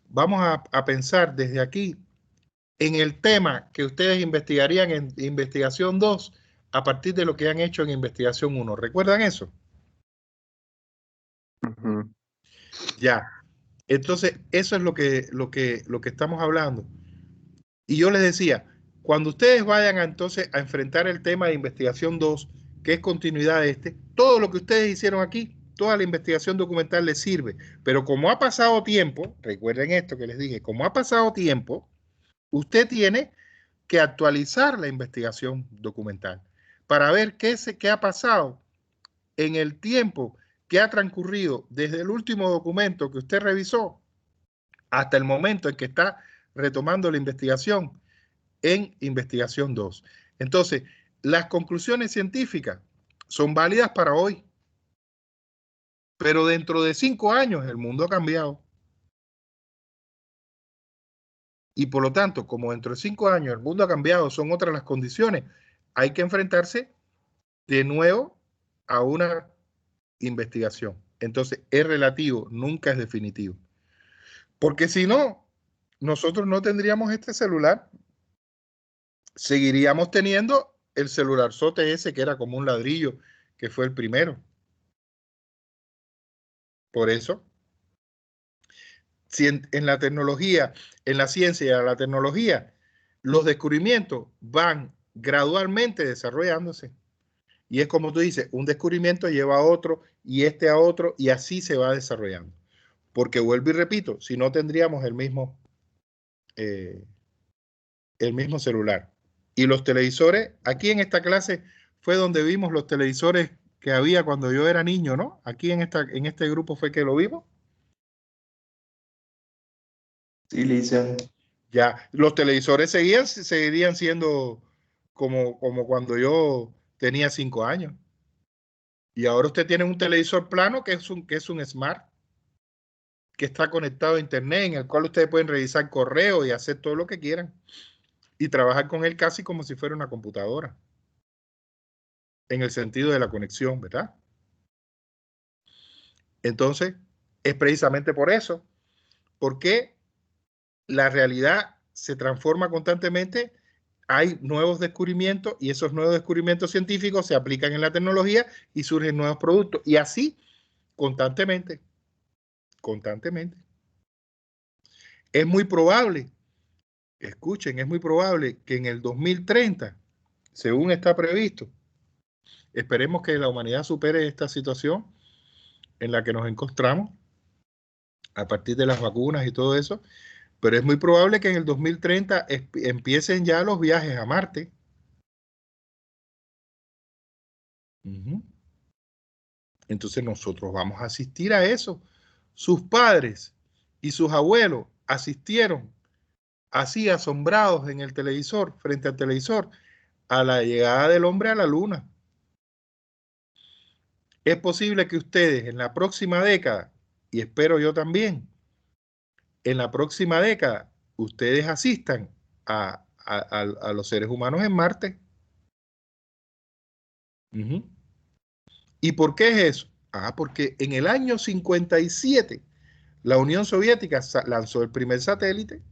vamos a pensar desde aquí en el tema que ustedes investigarían en investigación 2 a partir de lo que han hecho en investigación 1. ¿Recuerdan eso? Ujú. Ya. Entonces, eso es lo que estamos hablando. Y yo les decía, cuando ustedes vayan entonces a enfrentar el tema de investigación 2, que es continuidad de este, todo lo que ustedes hicieron aquí, toda la investigación documental les sirve. Pero como ha pasado tiempo, recuerden esto que les dije, como ha pasado tiempo, usted tiene que actualizar la investigación documental para ver qué ha pasado en el tiempo que ha transcurrido desde el último documento que usted revisó hasta el momento en que está retomando la investigación en investigación 2. Entonces, las conclusiones científicas son válidas para hoy, pero dentro de 5 años el mundo ha cambiado. Y por lo tanto, como dentro de 5 años el mundo ha cambiado, son otras las condiciones, hay que enfrentarse de nuevo a una investigación. Entonces, es relativo, nunca es definitivo. Porque si no, nosotros no tendríamos este celular, seguiríamos teniendo el celular sote ese que era como un ladrillo, que fue el primero. Por eso, si en la tecnología, en la ciencia y la tecnología, los descubrimientos van gradualmente desarrollándose. Y es como tú dices, un descubrimiento lleva a otro y este a otro y así se va desarrollando. Porque vuelvo y repito, si no tendríamos el mismo celular. Y los televisores, aquí en esta clase fue donde vimos los televisores que había cuando yo era niño, ¿no? Aquí en este grupo fue que lo vimos. Sí, Lisa. Ya, los televisores seguirían siendo como cuando yo tenía 5 años. Y ahora usted tiene un televisor plano que es un smart, que está conectado a internet, en el cual ustedes pueden revisar correo y hacer todo lo que quieran. Y trabajar con él casi como si fuera una computadora. En el sentido de la conexión, ¿verdad? Entonces, es precisamente por eso, porque la realidad se transforma constantemente, hay nuevos descubrimientos y esos nuevos descubrimientos científicos se aplican en la tecnología y surgen nuevos productos. Y así, constantemente. Es muy probable, escuchen, es muy probable que en el 2030, según está previsto, esperemos que la humanidad supere esta situación en la que nos encontramos a partir de las vacunas y todo eso, pero es muy probable que en el 2030 empiecen ya los viajes a Marte. Entonces nosotros vamos a asistir a eso. Sus padres y sus abuelos asistieron así asombrados en el televisor, frente al televisor, a la llegada del hombre a la luna. Es posible que ustedes en la próxima década, y espero yo también, en la próxima década, ustedes asistan a los seres humanos en Marte. ¿Y por qué es eso? Porque en el año 57 la Unión Soviética lanzó el primer satélite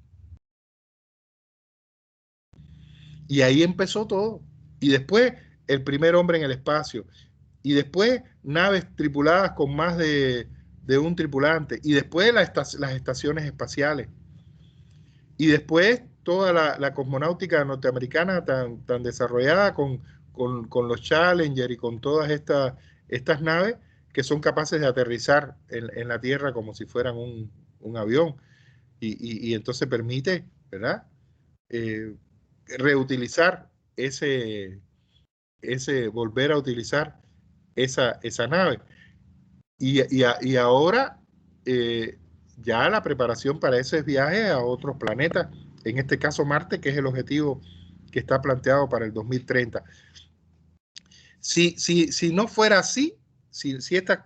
y ahí empezó todo. Y después el primer hombre en el espacio. Y después naves tripuladas con más de un tripulante. Y después las estaciones espaciales. Y después toda la cosmonáutica norteamericana tan desarrollada con los Challenger y con todas estas naves que son capaces de aterrizar en la Tierra como si fueran un avión. Y entonces permite, ¿verdad? Reutilizar volver a utilizar esa nave. Y ahora ya la preparación para ese viaje a otros planetas, en este caso Marte, que es el objetivo que está planteado para el 2030. Si no fuera así, si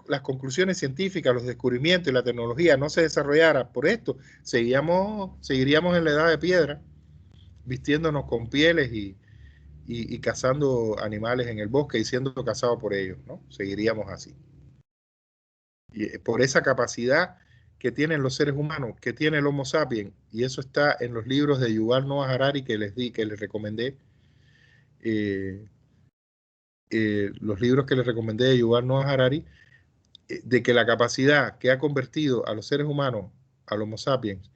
las conclusiones científicas, los descubrimientos y la tecnología no se desarrollaran por esto, seguiríamos en la edad de piedra, vistiéndonos con pieles y cazando animales en el bosque y siendo cazados por ellos, ¿no? Seguiríamos así. Y por esa capacidad que tienen los seres humanos, que tiene el Homo sapiens, y eso está en los libros de Yuval Noah Harari que les recomendé, los libros que les recomendé de Yuval Noah Harari, de que la capacidad que ha convertido a los seres humanos, al Homo sapiens,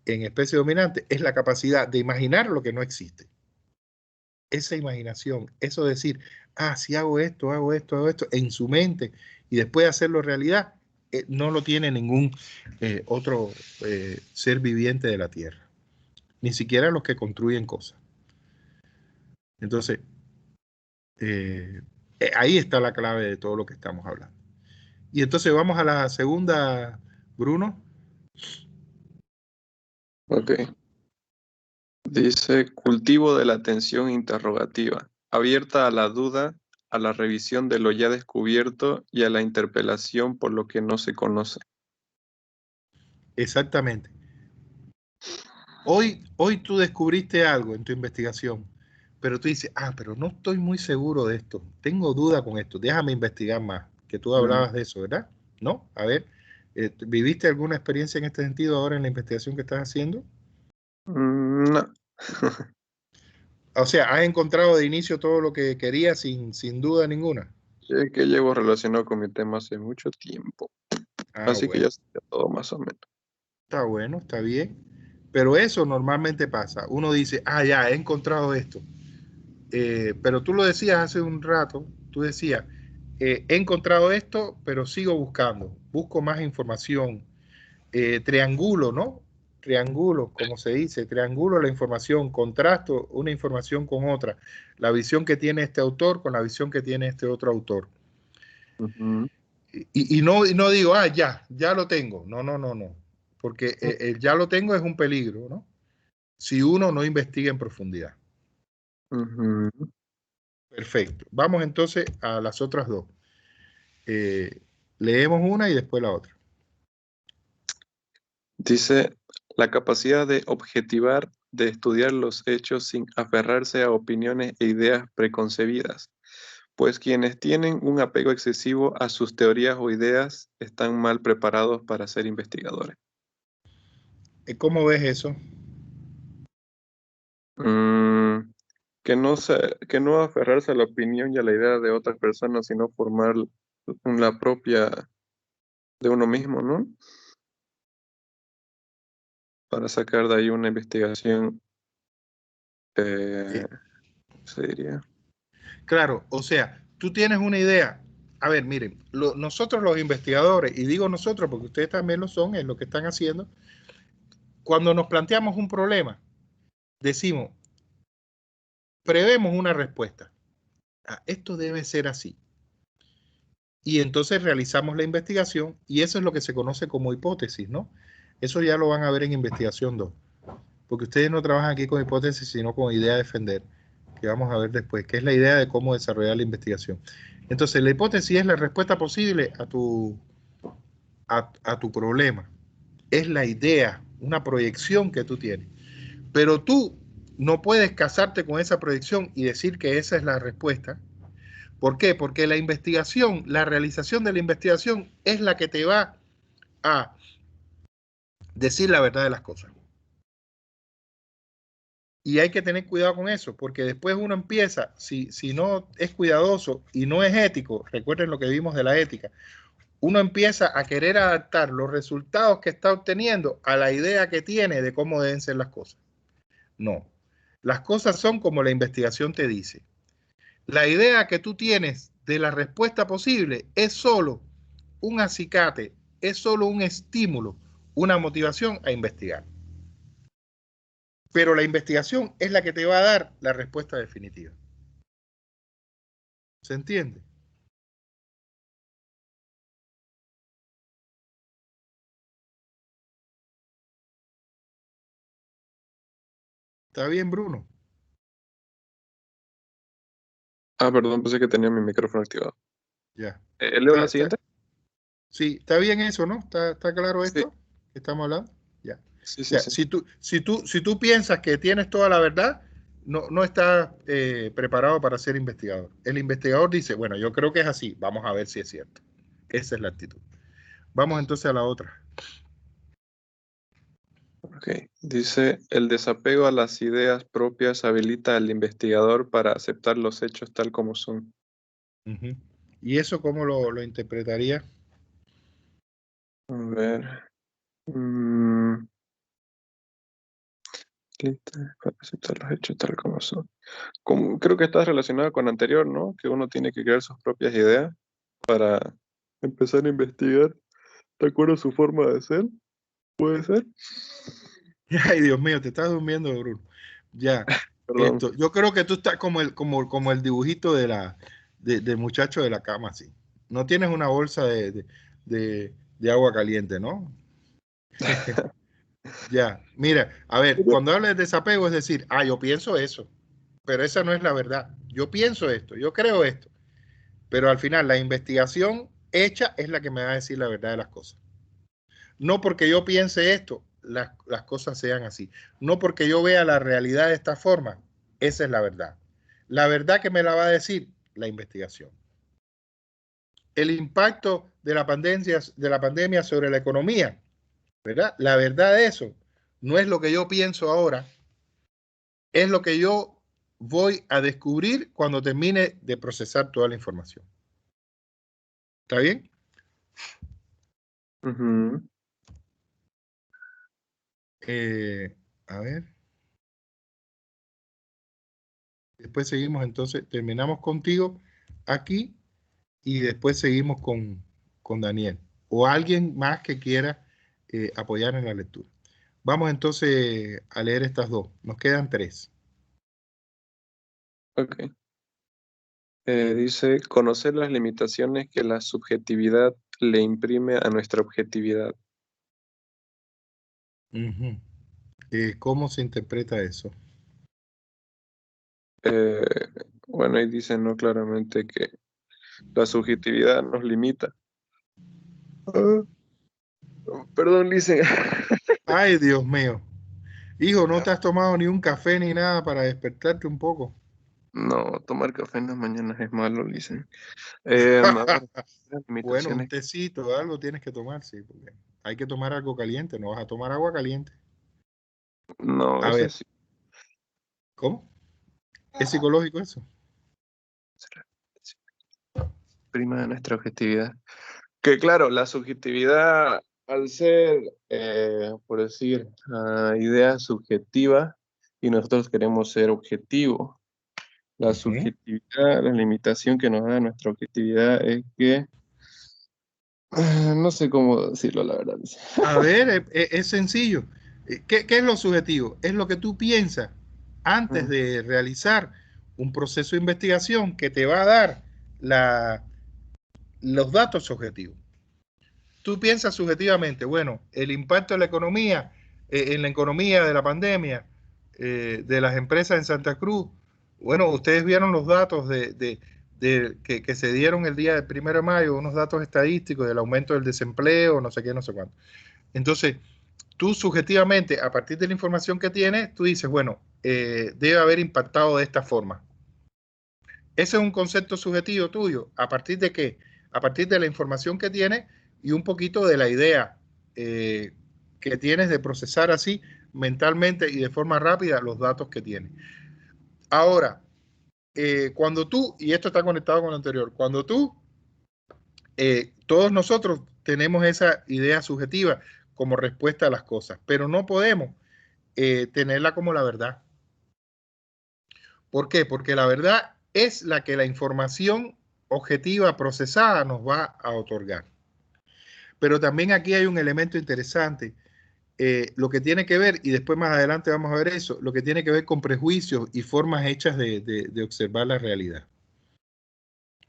en especie dominante, es la capacidad de imaginar lo que no existe. Esa imaginación, eso de decir, si hago esto, en su mente, y después hacerlo realidad, no lo tiene ningún otro ser viviente de la Tierra, ni siquiera los que construyen cosas. Entonces, ahí está la clave de todo lo que estamos hablando. Y entonces vamos a la segunda, Bruno. Ok. Dice, cultivo de la atención interrogativa, abierta a la duda, a la revisión de lo ya descubierto y a la interpelación por lo que no se conoce. Exactamente. Hoy tú descubriste algo en tu investigación, pero tú dices, pero no estoy muy seguro de esto, tengo duda con esto, déjame investigar más, que tú hablabas de eso, ¿verdad? ¿No? A ver, ¿viviste alguna experiencia en este sentido ahora en la investigación que estás haciendo? No. O sea, ¿has encontrado de inicio todo lo que querías sin duda ninguna? Es que llevo relacionado con mi tema hace mucho tiempo. Así que Bueno. ya sé todo más o menos. Está bueno, está bien. Pero eso normalmente pasa. Uno dice, ya, he encontrado esto. Pero tú lo decías hace un rato, tú decías, he encontrado esto, pero sigo buscando. Busco más información. Triangulo, ¿no? Triangulo, como se dice, triangulo la información, contrasto una información con otra. La visión que tiene este autor con la visión que tiene este otro autor. Y no digo, ya lo tengo. No. Porque el ya lo tengo es un peligro, ¿no? Si uno no investiga en profundidad. Perfecto. Vamos entonces a las otras dos. Leemos una y después la otra. Dice, la capacidad de objetivar, de estudiar los hechos sin aferrarse a opiniones e ideas preconcebidas, pues quienes tienen un apego excesivo a sus teorías o ideas están mal preparados para ser investigadores. ¿Cómo ves eso? Mm, que no aferrarse a la opinión y a la idea de otra persona, sino formar la propia de uno mismo, ¿no? Para sacar de ahí una investigación, Eh, se diría. claro, o sea, tú tienes una idea. A ver, miren, nosotros los investigadores, y digo nosotros porque ustedes también lo son, es lo que están haciendo, cuando nos planteamos un problema, decimos, prevemos una respuesta. Ah, esto debe ser así. Y entonces realizamos la investigación y eso es lo que se conoce como hipótesis, ¿no? Eso ya lo van a ver en investigación 2, porque ustedes no trabajan aquí con hipótesis, sino con idea de defender, que vamos a ver después, que es la idea de cómo desarrollar la investigación. Entonces, la hipótesis es la respuesta posible a tu problema. Es la idea, una proyección que tú tienes. Pero tú no puedes casarte con esa proyección y decir que esa es la respuesta. ¿Por qué? Porque la investigación, la realización de la investigación es la que te va a decir la verdad de las cosas. Y hay que tener cuidado con eso, porque después uno empieza, si no es cuidadoso y no es ético, recuerden lo que vimos de la ética, uno empieza a querer adaptar los resultados que está obteniendo a la idea que tiene de cómo deben ser las cosas. No, las cosas son como la investigación te dice. La idea que tú tienes de la respuesta posible es solo un acicate, es solo un estímulo, una motivación a investigar. Pero la investigación es la que te va a dar la respuesta definitiva. ¿Se entiende? ¿Está bien, Bruno? Ah, perdón, pensé que tenía mi micrófono activado. Ya. ¿Leo la siguiente? Sí, está bien eso, ¿no? ¿Está claro Sí. esto que estamos hablando? Ya. Sí, O sea, sí. si tú piensas que tienes toda la verdad, no estás preparado para ser investigador. El investigador dice, bueno, yo creo que es así, vamos a ver si es cierto. Esa es la actitud. Vamos entonces a la otra. Ok, dice, el desapego a las ideas propias habilita al investigador para aceptar los hechos tal como son. Uh-huh. ¿Y eso cómo lo interpretaría? A ver. Para aceptar los hechos tal como son. Creo que está relacionado con lo anterior, ¿no? Que uno tiene que crear sus propias ideas para empezar a investigar de acuerdo a su forma de ser. ¿Puede ser? Ay, Dios mío, te estás durmiendo, Bruno. Ya, Perdón. yo creo que tú estás como el dibujito del muchacho de la cama, así. No tienes una bolsa de agua caliente, ¿no? Ya, mira, a ver, cuando hablas de desapego es decir, yo pienso eso, pero esa no es la verdad. Yo pienso esto, yo creo esto, pero al final la investigación hecha es la que me va a decir la verdad de las cosas. No porque yo piense esto, las cosas sean así. No porque yo vea la realidad de esta forma, esa es la verdad. La verdad que me la va a decir la investigación. El impacto de la pandemia sobre la economía, ¿verdad? La verdad de eso no es lo que yo pienso ahora, es lo que yo voy a descubrir cuando termine de procesar toda la información. ¿Está bien? Ujú. A ver. Después seguimos, entonces, terminamos contigo aquí y después seguimos con Daniel o alguien más que quiera apoyar en la lectura. Vamos entonces a leer estas dos. Nos quedan 3. Ok. Dice, conocer las limitaciones que la subjetividad le imprime a nuestra objetividad. ¿Cómo se interpreta eso? Eh, bueno, ahí dice no claramente que la subjetividad nos limita. Ah, perdón, dicen. Ay, Dios mío. Hijo, ¿no te has tomado ni un café ni nada para despertarte un poco? No, tomar café en las mañanas es malo, dicen. A ver, las Bueno, un limitaciones. tecito, algo tienes que tomar, sí, porque hay que tomar algo caliente, no vas a tomar agua caliente. No, A eso ver, sí. ¿Cómo? ¿Es psicológico eso? Prima de nuestra objetividad. Que claro, la subjetividad, al ser, por decir, idea subjetiva, y nosotros queremos ser objetivos, la subjetividad, la limitación que nos da nuestra objetividad es que, no sé cómo decirlo, la verdad. A ver, es sencillo. ¿Qué es lo subjetivo? Es lo que tú piensas antes de realizar un proceso de investigación que te va a dar los datos objetivos. Tú piensas subjetivamente, bueno, el impacto en la economía de la pandemia, de las empresas en Santa Cruz. Bueno, ustedes vieron los datos que se dieron el día del 1 de mayo, unos datos estadísticos del aumento del desempleo, no sé qué, no sé cuánto. Entonces, tú subjetivamente, a partir de la información que tienes, tú dices, bueno, debe haber impactado de esta forma. Ese es un concepto subjetivo tuyo. ¿A partir de qué? A partir de la información que tienes y un poquito de la idea que tienes de procesar así mentalmente y de forma rápida los datos que tienes. Ahora, cuando tú, y esto está conectado con lo anterior, cuando tú, todos nosotros tenemos esa idea subjetiva como respuesta a las cosas, pero no podemos tenerla como la verdad. ¿Por qué? Porque la verdad es la que la información objetiva procesada nos va a otorgar. Pero también aquí hay un elemento interesante, lo que tiene que ver, y después más adelante vamos a ver eso, lo que tiene que ver con prejuicios y formas hechas de observar la realidad,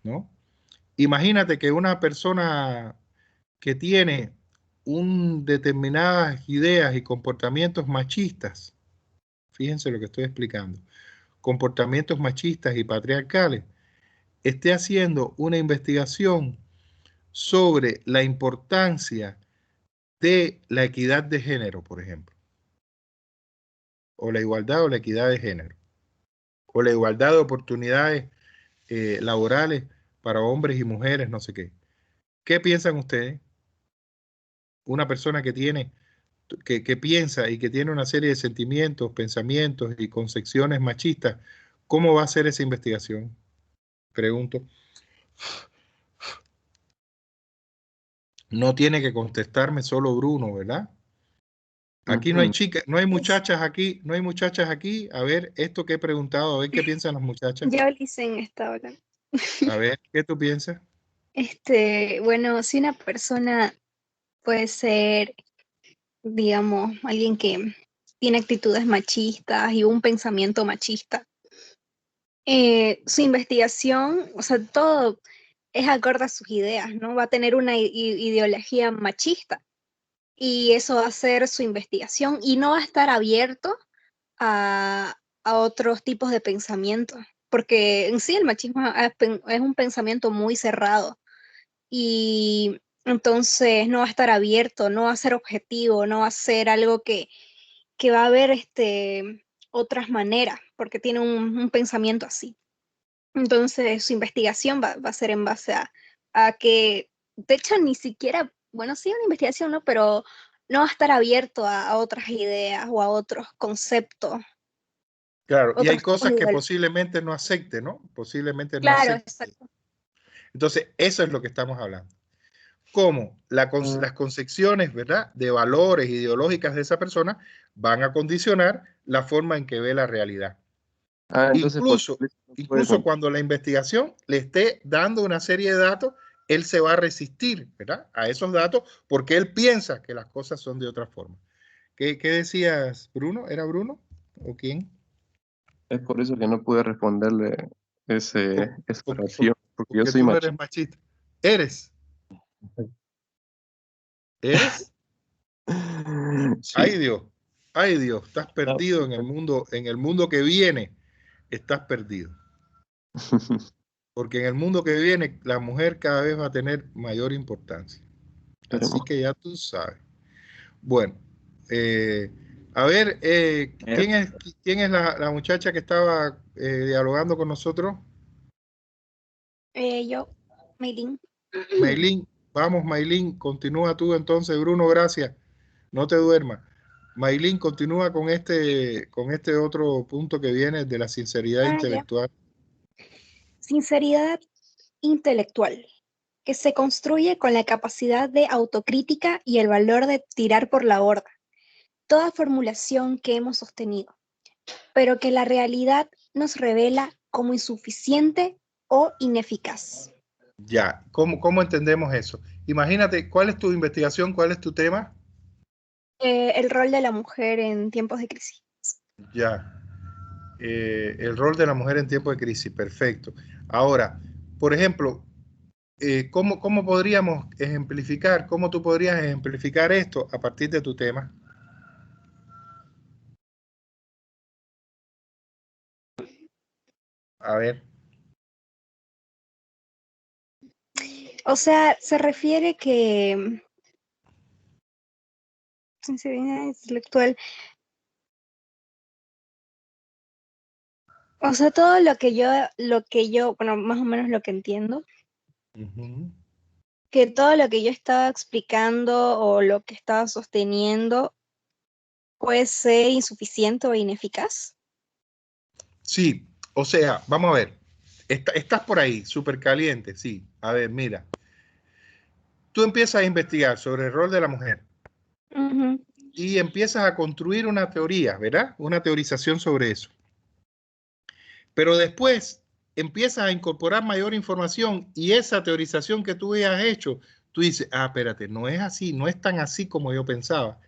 ¿no? Imagínate que una persona que tiene determinadas ideas y comportamientos machistas, fíjense lo que estoy explicando, comportamientos machistas y patriarcales, esté haciendo una investigación sobre la importancia de la equidad de género, por ejemplo, o la igualdad o la equidad de género, o la igualdad de oportunidades laborales para hombres y mujeres, no sé qué. ¿Qué piensan ustedes? Una persona que piensa y que tiene una serie de sentimientos, pensamientos y concepciones machistas, ¿cómo va a hacer esa investigación? Pregunto. No tiene que contestarme solo Bruno, ¿verdad? Aquí no hay chicas, no hay muchachas aquí, no hay muchachas aquí. A ver, esto que he preguntado, a ver qué piensan las muchachas. Yo Licen está hablando. A ver, ¿qué tú piensas? Bueno, si una persona puede ser, digamos, alguien que tiene actitudes machistas y un pensamiento machista, su investigación, o sea, todo es acorde a sus ideas, ¿no? Va a tener una ideología machista y eso va a ser su investigación y no va a estar abierto a otros tipos de pensamientos, porque en sí el machismo es un pensamiento muy cerrado y entonces no va a estar abierto, no va a ser objetivo, no va a ser algo que va a haber otras maneras, porque tiene un pensamiento así. Entonces su investigación va a ser en base a que, de hecho, ni siquiera, bueno, sí una investigación, ¿no? Pero no va a estar abierto a otras ideas o a otros conceptos. Claro, y hay Otros tipos cosas de que ideologías. posiblemente no acepte, ¿no? Posiblemente no Claro, acepte. exacto. Entonces, eso es lo que estamos hablando. Cómo las concepciones, ¿verdad?, de valores ideológicas de esa persona van a condicionar la forma en que ve la realidad. Entonces, Incluso cuando la investigación le esté dando una serie de datos, él se va a resistir, ¿verdad?, a esos datos porque él piensa que las cosas son de otra forma. ¿Qué decías, Bruno? ¿Era Bruno o quién? Es por eso que no pude responderle esa oración, porque yo soy tú no machista. eres machista. ¿Eres? ¿Eres? Sí. Ay Dios, estás perdido en el mundo que viene, estás perdido. Porque en el mundo que viene, la mujer cada vez va a tener mayor importancia. Así que ya tú sabes. Bueno, a ver, ¿quién es la muchacha que estaba dialogando con nosotros? Yo, Maylin. Maylin, vamos Maylin, continúa tú entonces, Bruno, gracias. No te duermas. Maylin, continúa con este otro punto que viene de la sinceridad Ya. intelectual. Sinceridad intelectual, que se construye con la capacidad de autocrítica y el valor de tirar por la borda toda formulación que hemos sostenido, pero que la realidad nos revela como insuficiente o ineficaz. Ya, ¿cómo entendemos eso? Imagínate, ¿cuál es tu investigación? ¿Cuál es tu tema? El rol de la mujer en tiempos de crisis. Ya. El rol de la mujer en tiempos de crisis, perfecto. Ahora, por ejemplo, ¿cómo podríamos ejemplificar, cómo tú podrías ejemplificar esto a partir de tu tema? A ver. O sea, se refiere que sinceridad intelectual. O sea, todo lo que yo, bueno, más o menos lo que entiendo, que todo lo que yo estaba explicando o lo que estaba sosteniendo puede ser insuficiente o ineficaz. Sí, o sea, vamos a ver. Estás por ahí, súper caliente, sí. A ver, mira. Tú empiezas a investigar sobre el rol de la mujer y empiezas a construir una teoría, ¿verdad? Una teorización sobre eso. Pero después empiezas a incorporar mayor información y esa teorización que tú has hecho, tú dices, espérate, no es así, no es tan así como yo pensaba.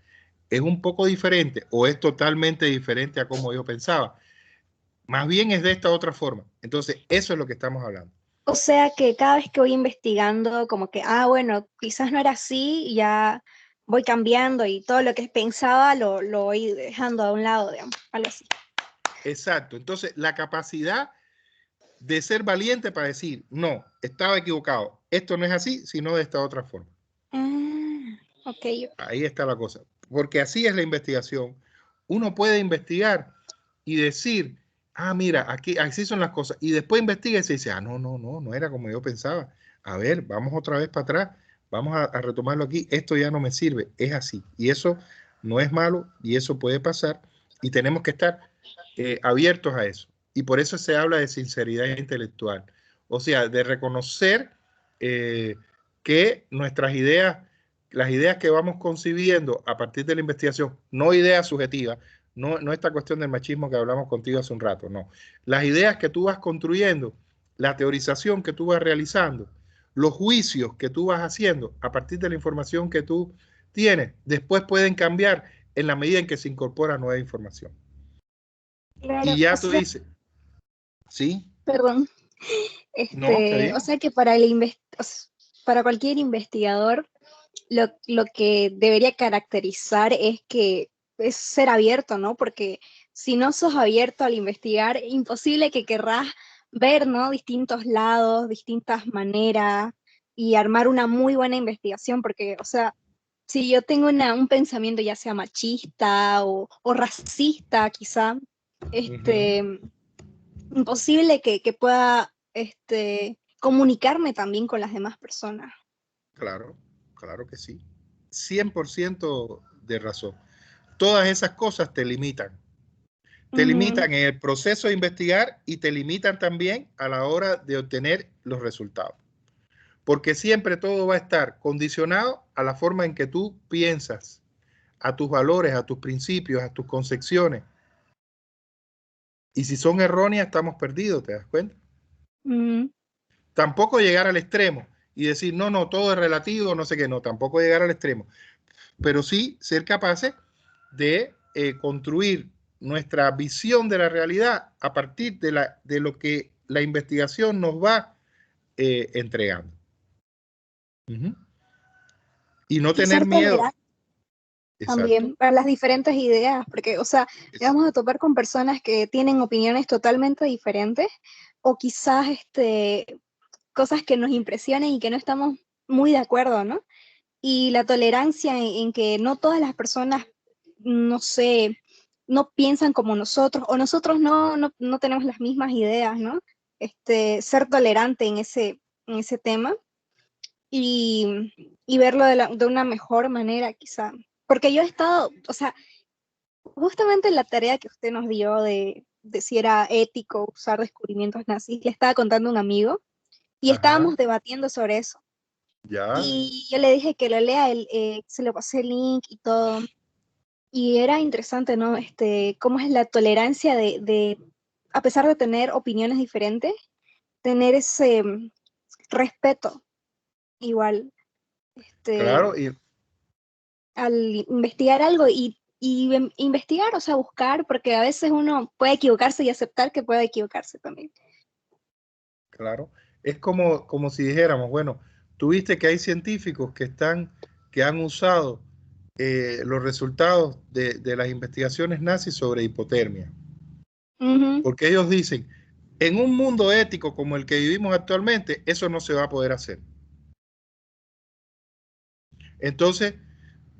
Es un poco diferente o es totalmente diferente a como yo pensaba. Más bien es de esta otra forma. Entonces, eso es lo que estamos hablando. O sea que cada vez que voy investigando, como que, bueno, quizás no era así, y ya voy cambiando y todo lo que pensaba lo voy dejando a un lado, digamos, algo así. Exacto. Entonces, la capacidad de ser valiente para decir, no, estaba equivocado, esto no es así, sino de esta otra forma. Okay. Ahí está la cosa. Porque así es la investigación. Uno puede investigar y decir, mira, aquí así son las cosas. Y después investiga y se dice, no era como yo pensaba. A ver, vamos otra vez para atrás, vamos a retomarlo aquí. Esto ya no me sirve, es así. Y eso no es malo y eso puede pasar y tenemos que estar abiertos a eso. Y por eso se habla de sinceridad intelectual. O sea, de reconocer que nuestras ideas, las ideas que vamos concibiendo a partir de la investigación, no ideas subjetivas, no esta cuestión del machismo que hablamos contigo hace un rato, no. Las ideas que tú vas construyendo, la teorización que tú vas realizando, los juicios que tú vas haciendo a partir de la información que tú tienes, después pueden cambiar en la medida en que se incorpora nueva información. Claro, Y ya tú dices, ¿sí? Perdón. No, está bien. O sea que para cualquier investigador, lo que debería caracterizar es que es ser abierto, ¿no? Porque si no sos abierto al investigar, imposible que querrás ver, ¿no? Distintos lados, distintas maneras y armar una muy buena investigación, porque, o sea, si yo tengo un pensamiento ya sea machista o racista, quizá, imposible que pueda comunicarme también con las demás personas. Claro, claro que sí. 100% de razón. Todas esas cosas te limitan. Te limitan en el proceso de investigar y te limitan también a la hora de obtener los resultados. Porque siempre todo va a estar condicionado a la forma en que tú piensas, a tus valores, a tus principios, a tus concepciones. Y si son erróneas, estamos perdidos, ¿te das cuenta? Tampoco llegar al extremo y decir, no, todo es relativo, no sé qué, no, tampoco llegar al extremo. Pero sí ser capaces de construir nuestra visión de la realidad a partir de lo que la investigación nos va entregando. Y no tener miedo. También para las diferentes ideas, porque, o sea, vamos a topar con personas que tienen opiniones totalmente diferentes o quizás cosas que nos impresionen y que no estamos muy de acuerdo, ¿no? Y la tolerancia en que no todas las personas, no sé, no piensan como nosotros o nosotros no tenemos las mismas ideas, ¿no? Ser tolerante en ese tema y verlo de una mejor manera, quizá. Porque yo he estado, o sea, justamente la tarea que usted nos dio de si era ético usar descubrimientos nazis, le estaba contando a un amigo y estábamos Ajá, debatiendo sobre eso. ya, Y yo le dije que lo lea, se le pasé el link y todo. Y era interesante, ¿no? Cómo es la tolerancia a pesar de tener opiniones diferentes, tener ese respeto igual, claro, al investigar algo y investigar, o sea, buscar, porque a veces uno puede equivocarse y aceptar que puede equivocarse también. claro. Es como si dijéramos, bueno, tú viste que hay científicos que han usado los resultados de las investigaciones nazis sobre hipotermia. Ujú. Porque ellos dicen, en un mundo ético como el que vivimos actualmente, eso no se va a poder hacer. Entonces,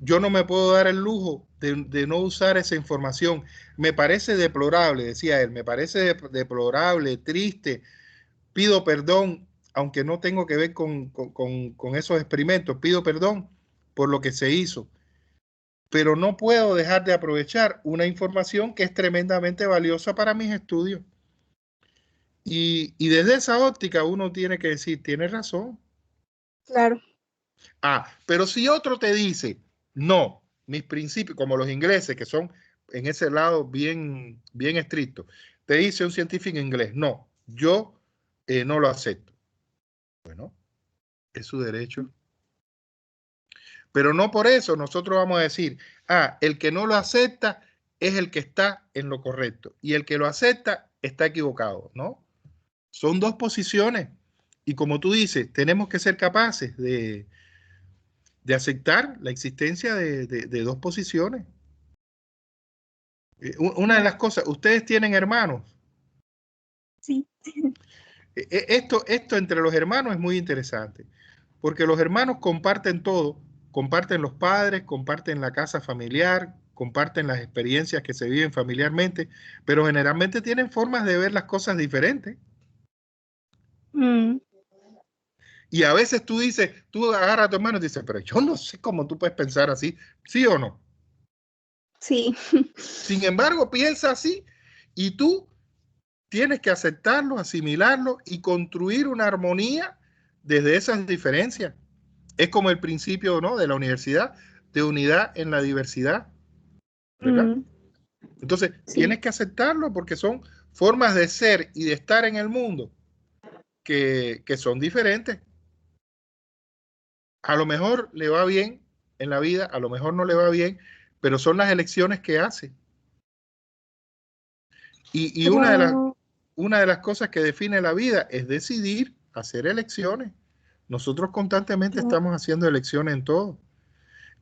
yo no me puedo dar el lujo de no usar esa información. Me parece deplorable, decía él, me parece deplorable, triste. Pido perdón, aunque no tengo que ver con esos experimentos, pido perdón por lo que se hizo. Pero no puedo dejar de aprovechar una información que es tremendamente valiosa para mis estudios. Y desde esa óptica uno tiene que decir, tienes razón. Claro. Ah, pero si otro te dice, no, mis principios, como los ingleses, que son en ese lado bien, bien estrictos, te dice un científico inglés, no, yo no lo acepto. Bueno, es su derecho. Pero no por eso nosotros vamos a decir, ah, el que no lo acepta es el que está en lo correcto y el que lo acepta está equivocado, ¿no? Son dos posiciones y como tú dices, tenemos que ser capaces de aceptar la existencia de dos posiciones. Una de las cosas, ustedes tienen hermanos. Sí. Esto entre los hermanos es muy interesante, porque los hermanos comparten todo, comparten los padres, comparten la casa familiar, comparten las experiencias que se viven familiarmente, pero generalmente tienen formas de ver las cosas diferentes. Mm, Y a veces tú dices, tú agarras a tu hermano y dices, pero yo no sé cómo tú puedes pensar así, ¿sí o no? sí. Sin embargo, piensa así y tú tienes que aceptarlo, asimilarlo y construir una armonía desde esas diferencias. Es como el principio, ¿no?, de la universidad, de unidad en la diversidad, ¿verdad? Mm, Entonces, sí. tienes que aceptarlo porque son formas de ser y de estar en el mundo que son diferentes. A lo mejor le va bien en la vida, a lo mejor no le va bien, pero son las elecciones que hace. Y Pero, una de las cosas que define la vida es decidir hacer elecciones. Nosotros constantemente estamos haciendo elecciones en todo.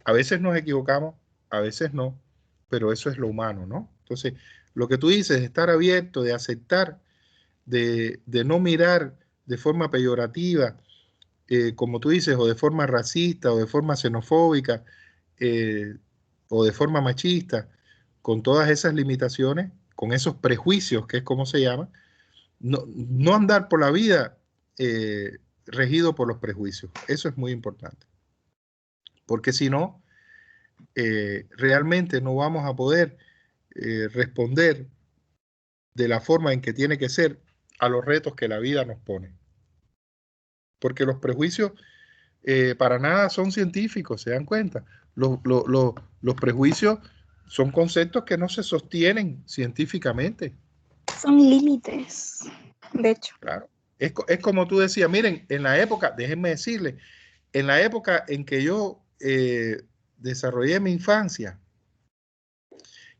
A veces nos equivocamos, a veces no, pero eso es lo humano, ¿no? Entonces, lo que tú dices, de estar abierto, de aceptar, de no mirar de forma peyorativa, como tú dices, o de forma racista, o de forma xenofóbica, eh, o de forma machista, con todas esas limitaciones, con esos prejuicios, que es como se llama, no andar por la vida regido por los prejuicios. Eso es muy importante. Porque si no, realmente no vamos a poder responder de la forma en que tiene que ser a los retos que la vida nos pone. Porque los prejuicios para nada son científicos, ¿se dan cuenta? Los prejuicios son conceptos que no se sostienen científicamente. son límites, de hecho. Claro. Es como tú decías, miren, en la época, déjenme decirle, en la época en que yo desarrollé mi infancia,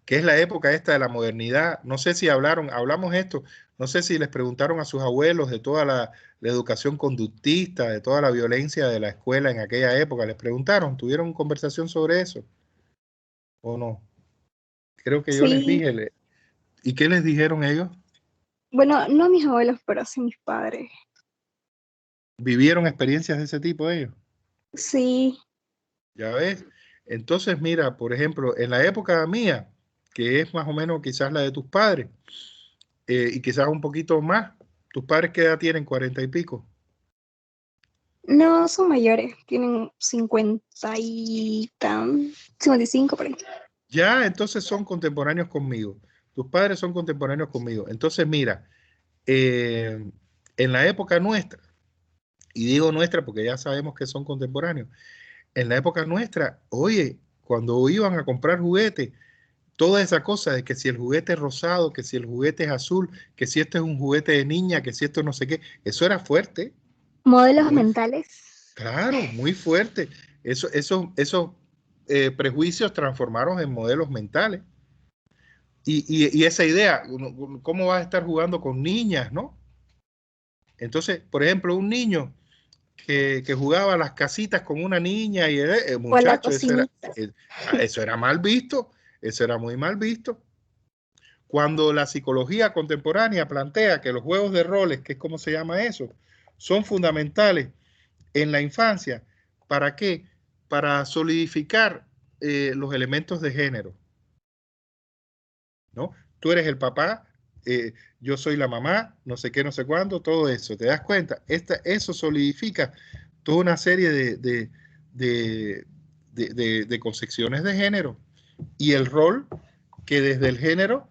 que es la época esta de la modernidad, no sé si hablamos esto, no sé si les preguntaron a sus abuelos de toda la educación conductista, de toda la violencia de la escuela en aquella época, les preguntaron, ¿tuvieron conversación sobre eso o no? Creo que yo les Sí, dije, ¿y qué les dijeron ellos? bueno, no mis abuelos, pero sí mis padres. ¿Vivieron experiencias de ese tipo ellos? Sí, ¿Ya ves? Entonces, mira, por ejemplo, en la época mía, que es más o menos quizás la de tus padres, y quizás un poquito más, ¿tus padres qué edad tienen? 40 y pico. no son mayores, tienen 55 por ahí. Ya, entonces son contemporáneos conmigo. Tus padres son contemporáneos conmigo. Entonces, mira, en la época nuestra, y digo nuestra porque ya sabemos que son contemporáneos, en la época nuestra, oye, cuando iban a comprar juguetes, toda esa cosa de que si el juguete es rosado, que si el juguete es azul, que si este es un juguete de niña, que si esto no sé qué, eso era fuerte, Modelos muy, mentales. claro, muy fuerte. Esos prejuicios transformaron en modelos mentales. Y esa idea, ¿cómo vas a estar jugando con niñas, no? Entonces, por ejemplo, un niño que jugaba a las casitas con una niña y el O la muchacho, cocinita. eso era mal visto, eso era muy mal visto. Cuando la psicología contemporánea plantea que los juegos de roles, que es como se llama eso, son fundamentales en la infancia, ¿para qué? Para solidificar los elementos de género, ¿no? Tú eres el papá, yo soy la mamá, no sé qué, no sé cuándo, todo eso, ¿te das cuenta? Eso solidifica toda una serie de concepciones de género y el rol que desde el género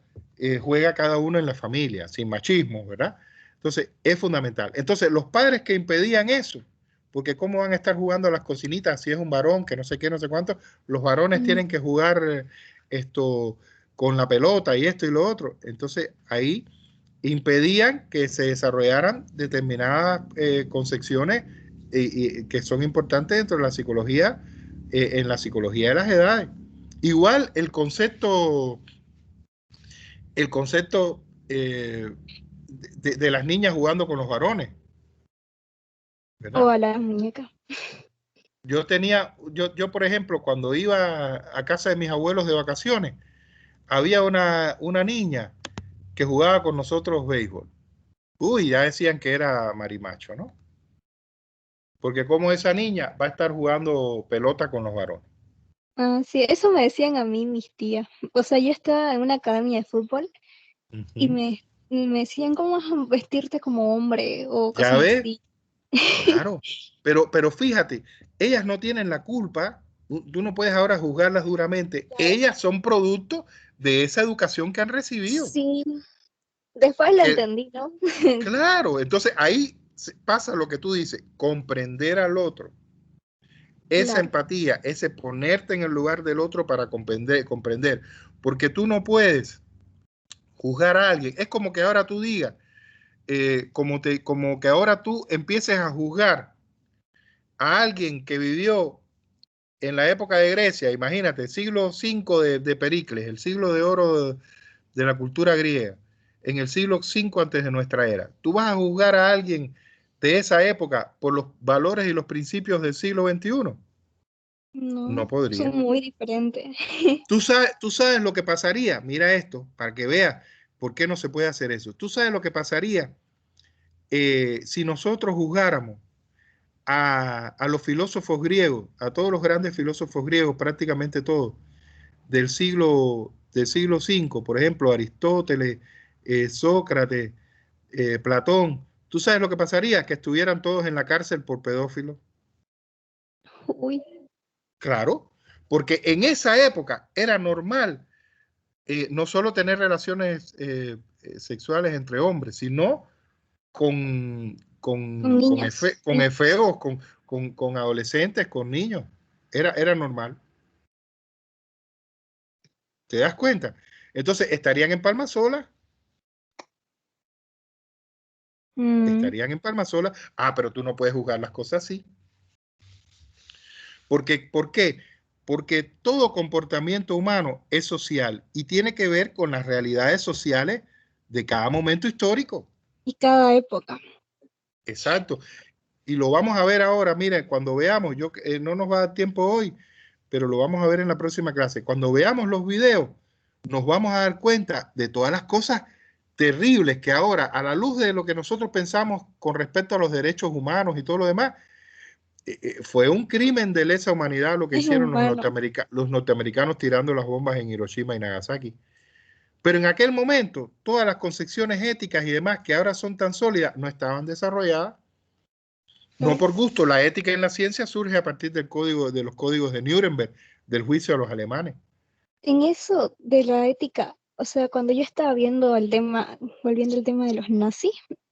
juega cada uno en la familia, sin machismo, ¿verdad? Entonces, es fundamental. Entonces, los padres que impedían eso, porque cómo van a estar jugando a las cocinitas si es un varón, que no sé qué, no sé cuánto, los varones tienen que jugar esto con la pelota y esto y lo otro. Entonces, ahí impedían que se desarrollaran determinadas concepciones que son importantes dentro de la psicología, en la psicología de las edades. Igual el concepto de las niñas jugando con los varones, O ¿verdad? a las muñecas. Yo por ejemplo, cuando iba a casa de mis abuelos de vacaciones, había una niña que jugaba con nosotros béisbol. Uy, ya decían que era marimacho, ¿no? Porque como esa niña va a estar jugando pelota con los varones. Ah, sí, eso me decían a mí mis tías. O sea, yo estaba en una academia de fútbol y Ujú. me decían cómo vas a vestirte como hombre o Ya cosas ves, así. claro. Pero fíjate, ellas no tienen la culpa. Tú no puedes ahora juzgarlas duramente. Ellas son producto de esa educación que han recibido. Sí, después lo Que, entendí, ¿no? claro, entonces ahí pasa lo que tú dices, comprender al otro. Esa Claro. empatía, ese ponerte en el lugar del otro para comprender, porque tú no puedes juzgar a alguien. Es como que ahora tú digas, como que ahora tú empieces a juzgar a alguien que vivió en la época de Grecia, imagínate, siglo V de Pericles, el siglo de oro de la cultura griega, en el siglo V antes de nuestra era. Tú vas a juzgar a alguien de esa época por los valores y los principios del siglo XXI. No No, son podría. muy diferentes. Tú sabes lo que pasaría. Mira esto, para que veas por qué no se puede hacer eso. Tú sabes lo que pasaría si nosotros juzgáramos a los filósofos griegos, a todos los grandes filósofos griegos, prácticamente todos, del siglo V, por ejemplo, Aristóteles, Sócrates, Platón. ¿Tú sabes lo que pasaría? Que estuvieran todos en la cárcel por pedófilos. Uy, Claro, porque en esa época era normal no solo tener relaciones sexuales entre hombres, sino con, con niñas. con efebos, con adolescentes, con niños. Era normal. ¿Te das cuenta? Entonces, estarían en Palma Sola, Mm, estarían en Palma Sola. Ah, pero tú no puedes juzgar las cosas así. ¿Por qué? Porque todo comportamiento humano es social y tiene que ver con las realidades sociales de cada momento histórico. y cada época. Exacto. Y lo vamos a ver ahora, mire, cuando veamos, no nos va a dar tiempo hoy, pero lo vamos a ver en la próxima clase. Cuando veamos los videos, nos vamos a dar cuenta de todas las cosas terribles que ahora, a la luz de lo que nosotros pensamos con respecto a los derechos humanos y todo lo demás, fue un crimen de lesa humanidad lo que Es hicieron humano. los norteamericanos tirando las bombas en Hiroshima y Nagasaki. Pero en aquel momento, todas las concepciones éticas y demás que ahora son tan sólidas no estaban desarrolladas. No por gusto, la ética en la ciencia surge a partir de los códigos de Nuremberg, del juicio a los alemanes. En eso de la ética, o sea, cuando yo estaba viendo el tema, volviendo al tema de los nazis,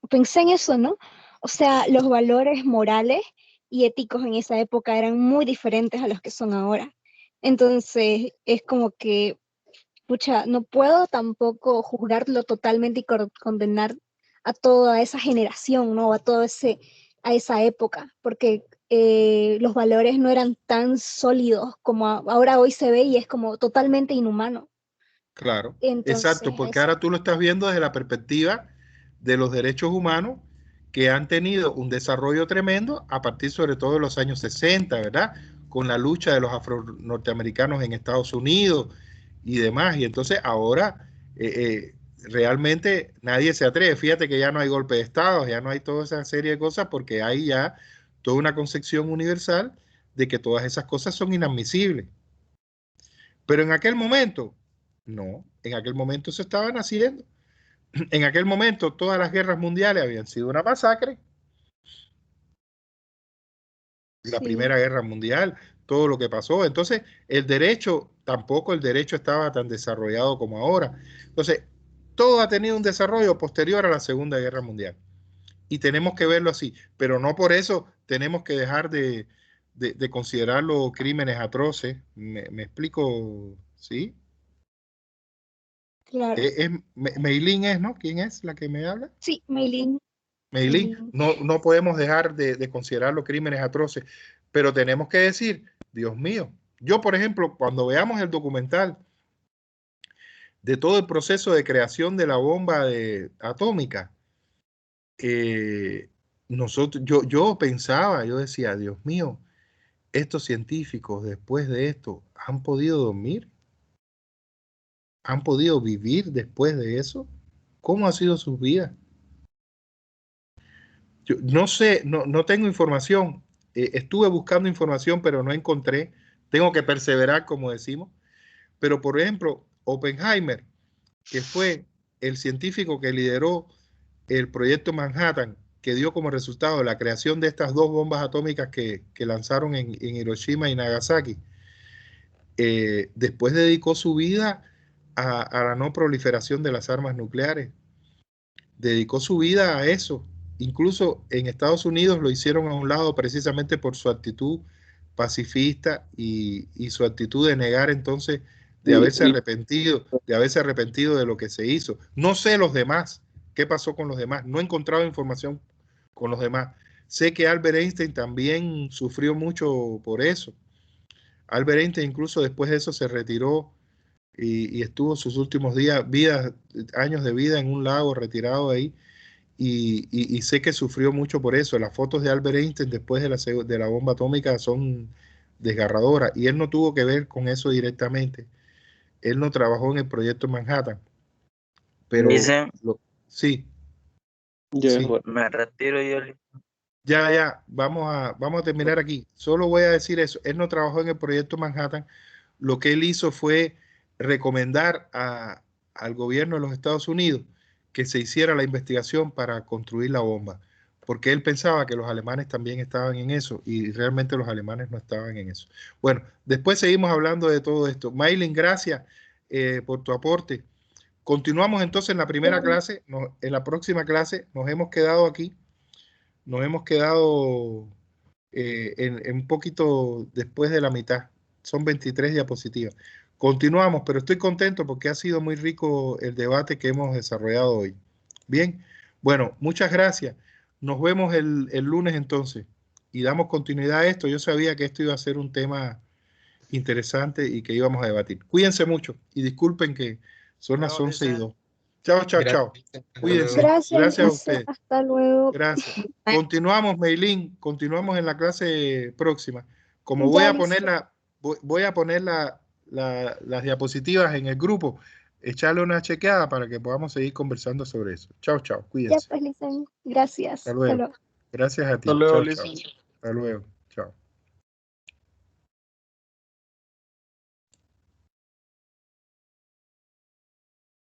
pensé en eso, ¿no? O sea, los valores morales y éticos en esa época eran muy diferentes a los que son ahora. Entonces, es como que, pucha, no puedo tampoco juzgarlo totalmente y condenar a toda esa generación, ¿no? A esa época, porque los valores no eran tan sólidos como ahora hoy se ve y es como totalmente inhumano. Claro, Entonces, exacto, porque eso, ahora tú lo estás viendo desde la perspectiva de los derechos humanos que han tenido un desarrollo tremendo a partir sobre todo de los años 60, ¿verdad? Con la lucha de los afro-norteamericanos en Estados Unidos y demás. Y entonces ahora realmente nadie se atreve. Fíjate que ya no hay golpe de Estado, ya no hay toda esa serie de cosas porque hay ya toda una concepción universal de que todas esas cosas son inadmisibles. Pero en aquel momento, no, en aquel momento se estaban haciendo. En aquel momento todas las guerras mundiales habían sido una masacre. La sí, Primera Guerra Mundial, todo lo que pasó. Entonces, el derecho, tampoco el derecho estaba tan desarrollado como ahora. Entonces, todo ha tenido un desarrollo posterior a la Segunda Guerra Mundial. Y tenemos que verlo así. Pero no por eso tenemos que dejar de considerarlo crímenes atroces. ¿Me explico? ¿Sí? claro. Meilín es, ¿no? ¿Quién es la que me habla? Sí, Maylin, Meilín, Maylin. no podemos dejar de considerarlo crímenes atroces, pero tenemos que decir, Dios mío, yo por ejemplo, cuando veamos el documental de todo el proceso de creación de la bomba atómica, yo pensaba, yo decía, Dios mío, estos científicos después de esto han podido dormir, han podido vivir después de eso, ¿cómo ha sido su vida? Yo no sé, no tengo información. Estuve buscando información, pero no encontré. Tengo que perseverar, como decimos. Pero, por ejemplo, Oppenheimer, que fue el científico que lideró el proyecto Manhattan, que dio como resultado la creación de estas dos bombas atómicas que lanzaron en Hiroshima y Nagasaki, después dedicó su vida a la no proliferación de las armas nucleares. Dedicó su vida a eso. Incluso en Estados Unidos lo hicieron a un lado precisamente por su actitud pacifista y su actitud de negar entonces, de haberse arrepentido de lo que se hizo. No sé los demás, qué pasó con los demás, no he encontrado información con los demás. Sé que Albert Einstein también sufrió mucho por eso. Albert Einstein incluso después de eso se retiró y estuvo sus últimos años de vida en un lago retirado de ahí y sé que sufrió mucho por eso. Las fotos de Albert Einstein después de la bomba atómica son desgarradoras y él no tuvo que ver con eso directamente. Él no trabajó en el proyecto Manhattan, pero Dicen, sí, Ya es sí. hora. me retiro yo. Ya, vamos a terminar aquí. Solo voy a decir eso. Él no trabajó en el proyecto Manhattan. Lo que él hizo fue recomendar al gobierno de los Estados Unidos que se hiciera la investigación para construir la bomba, porque él pensaba que los alemanes también estaban en eso y realmente los alemanes no estaban en eso. Bueno, después seguimos hablando de todo esto. Maylin, gracias por tu aporte. Continuamos entonces en la primera clase. En la próxima clase nos hemos quedado aquí. Nos hemos quedado en un poquito después de la mitad. Son 23 diapositivas. Continuamos, pero estoy contento porque ha sido muy rico el debate que hemos desarrollado hoy. Bien, bueno, muchas gracias. Nos vemos el lunes entonces y damos continuidad a esto. Yo sabía que esto iba a ser un tema interesante y que íbamos a debatir. Cuídense mucho y disculpen que son las 11:02. Chao, chao, chao. Cuídense. Gracias, Gracias a Lisa. ustedes. Hasta luego. Gracias. Continuamos, Meilín, continuamos en la clase próxima. Como Ya, Lisa. voy a poner las diapositivas en el grupo, echarle una chequeada para que podamos seguir conversando sobre eso. Chao, chao, Ya, cuídense. pues, Lisa. Gracias. Hasta Hasta luego. luego. Gracias a Hasta ti. luego, Chao, Lisa. chao. Hasta luego. Chao.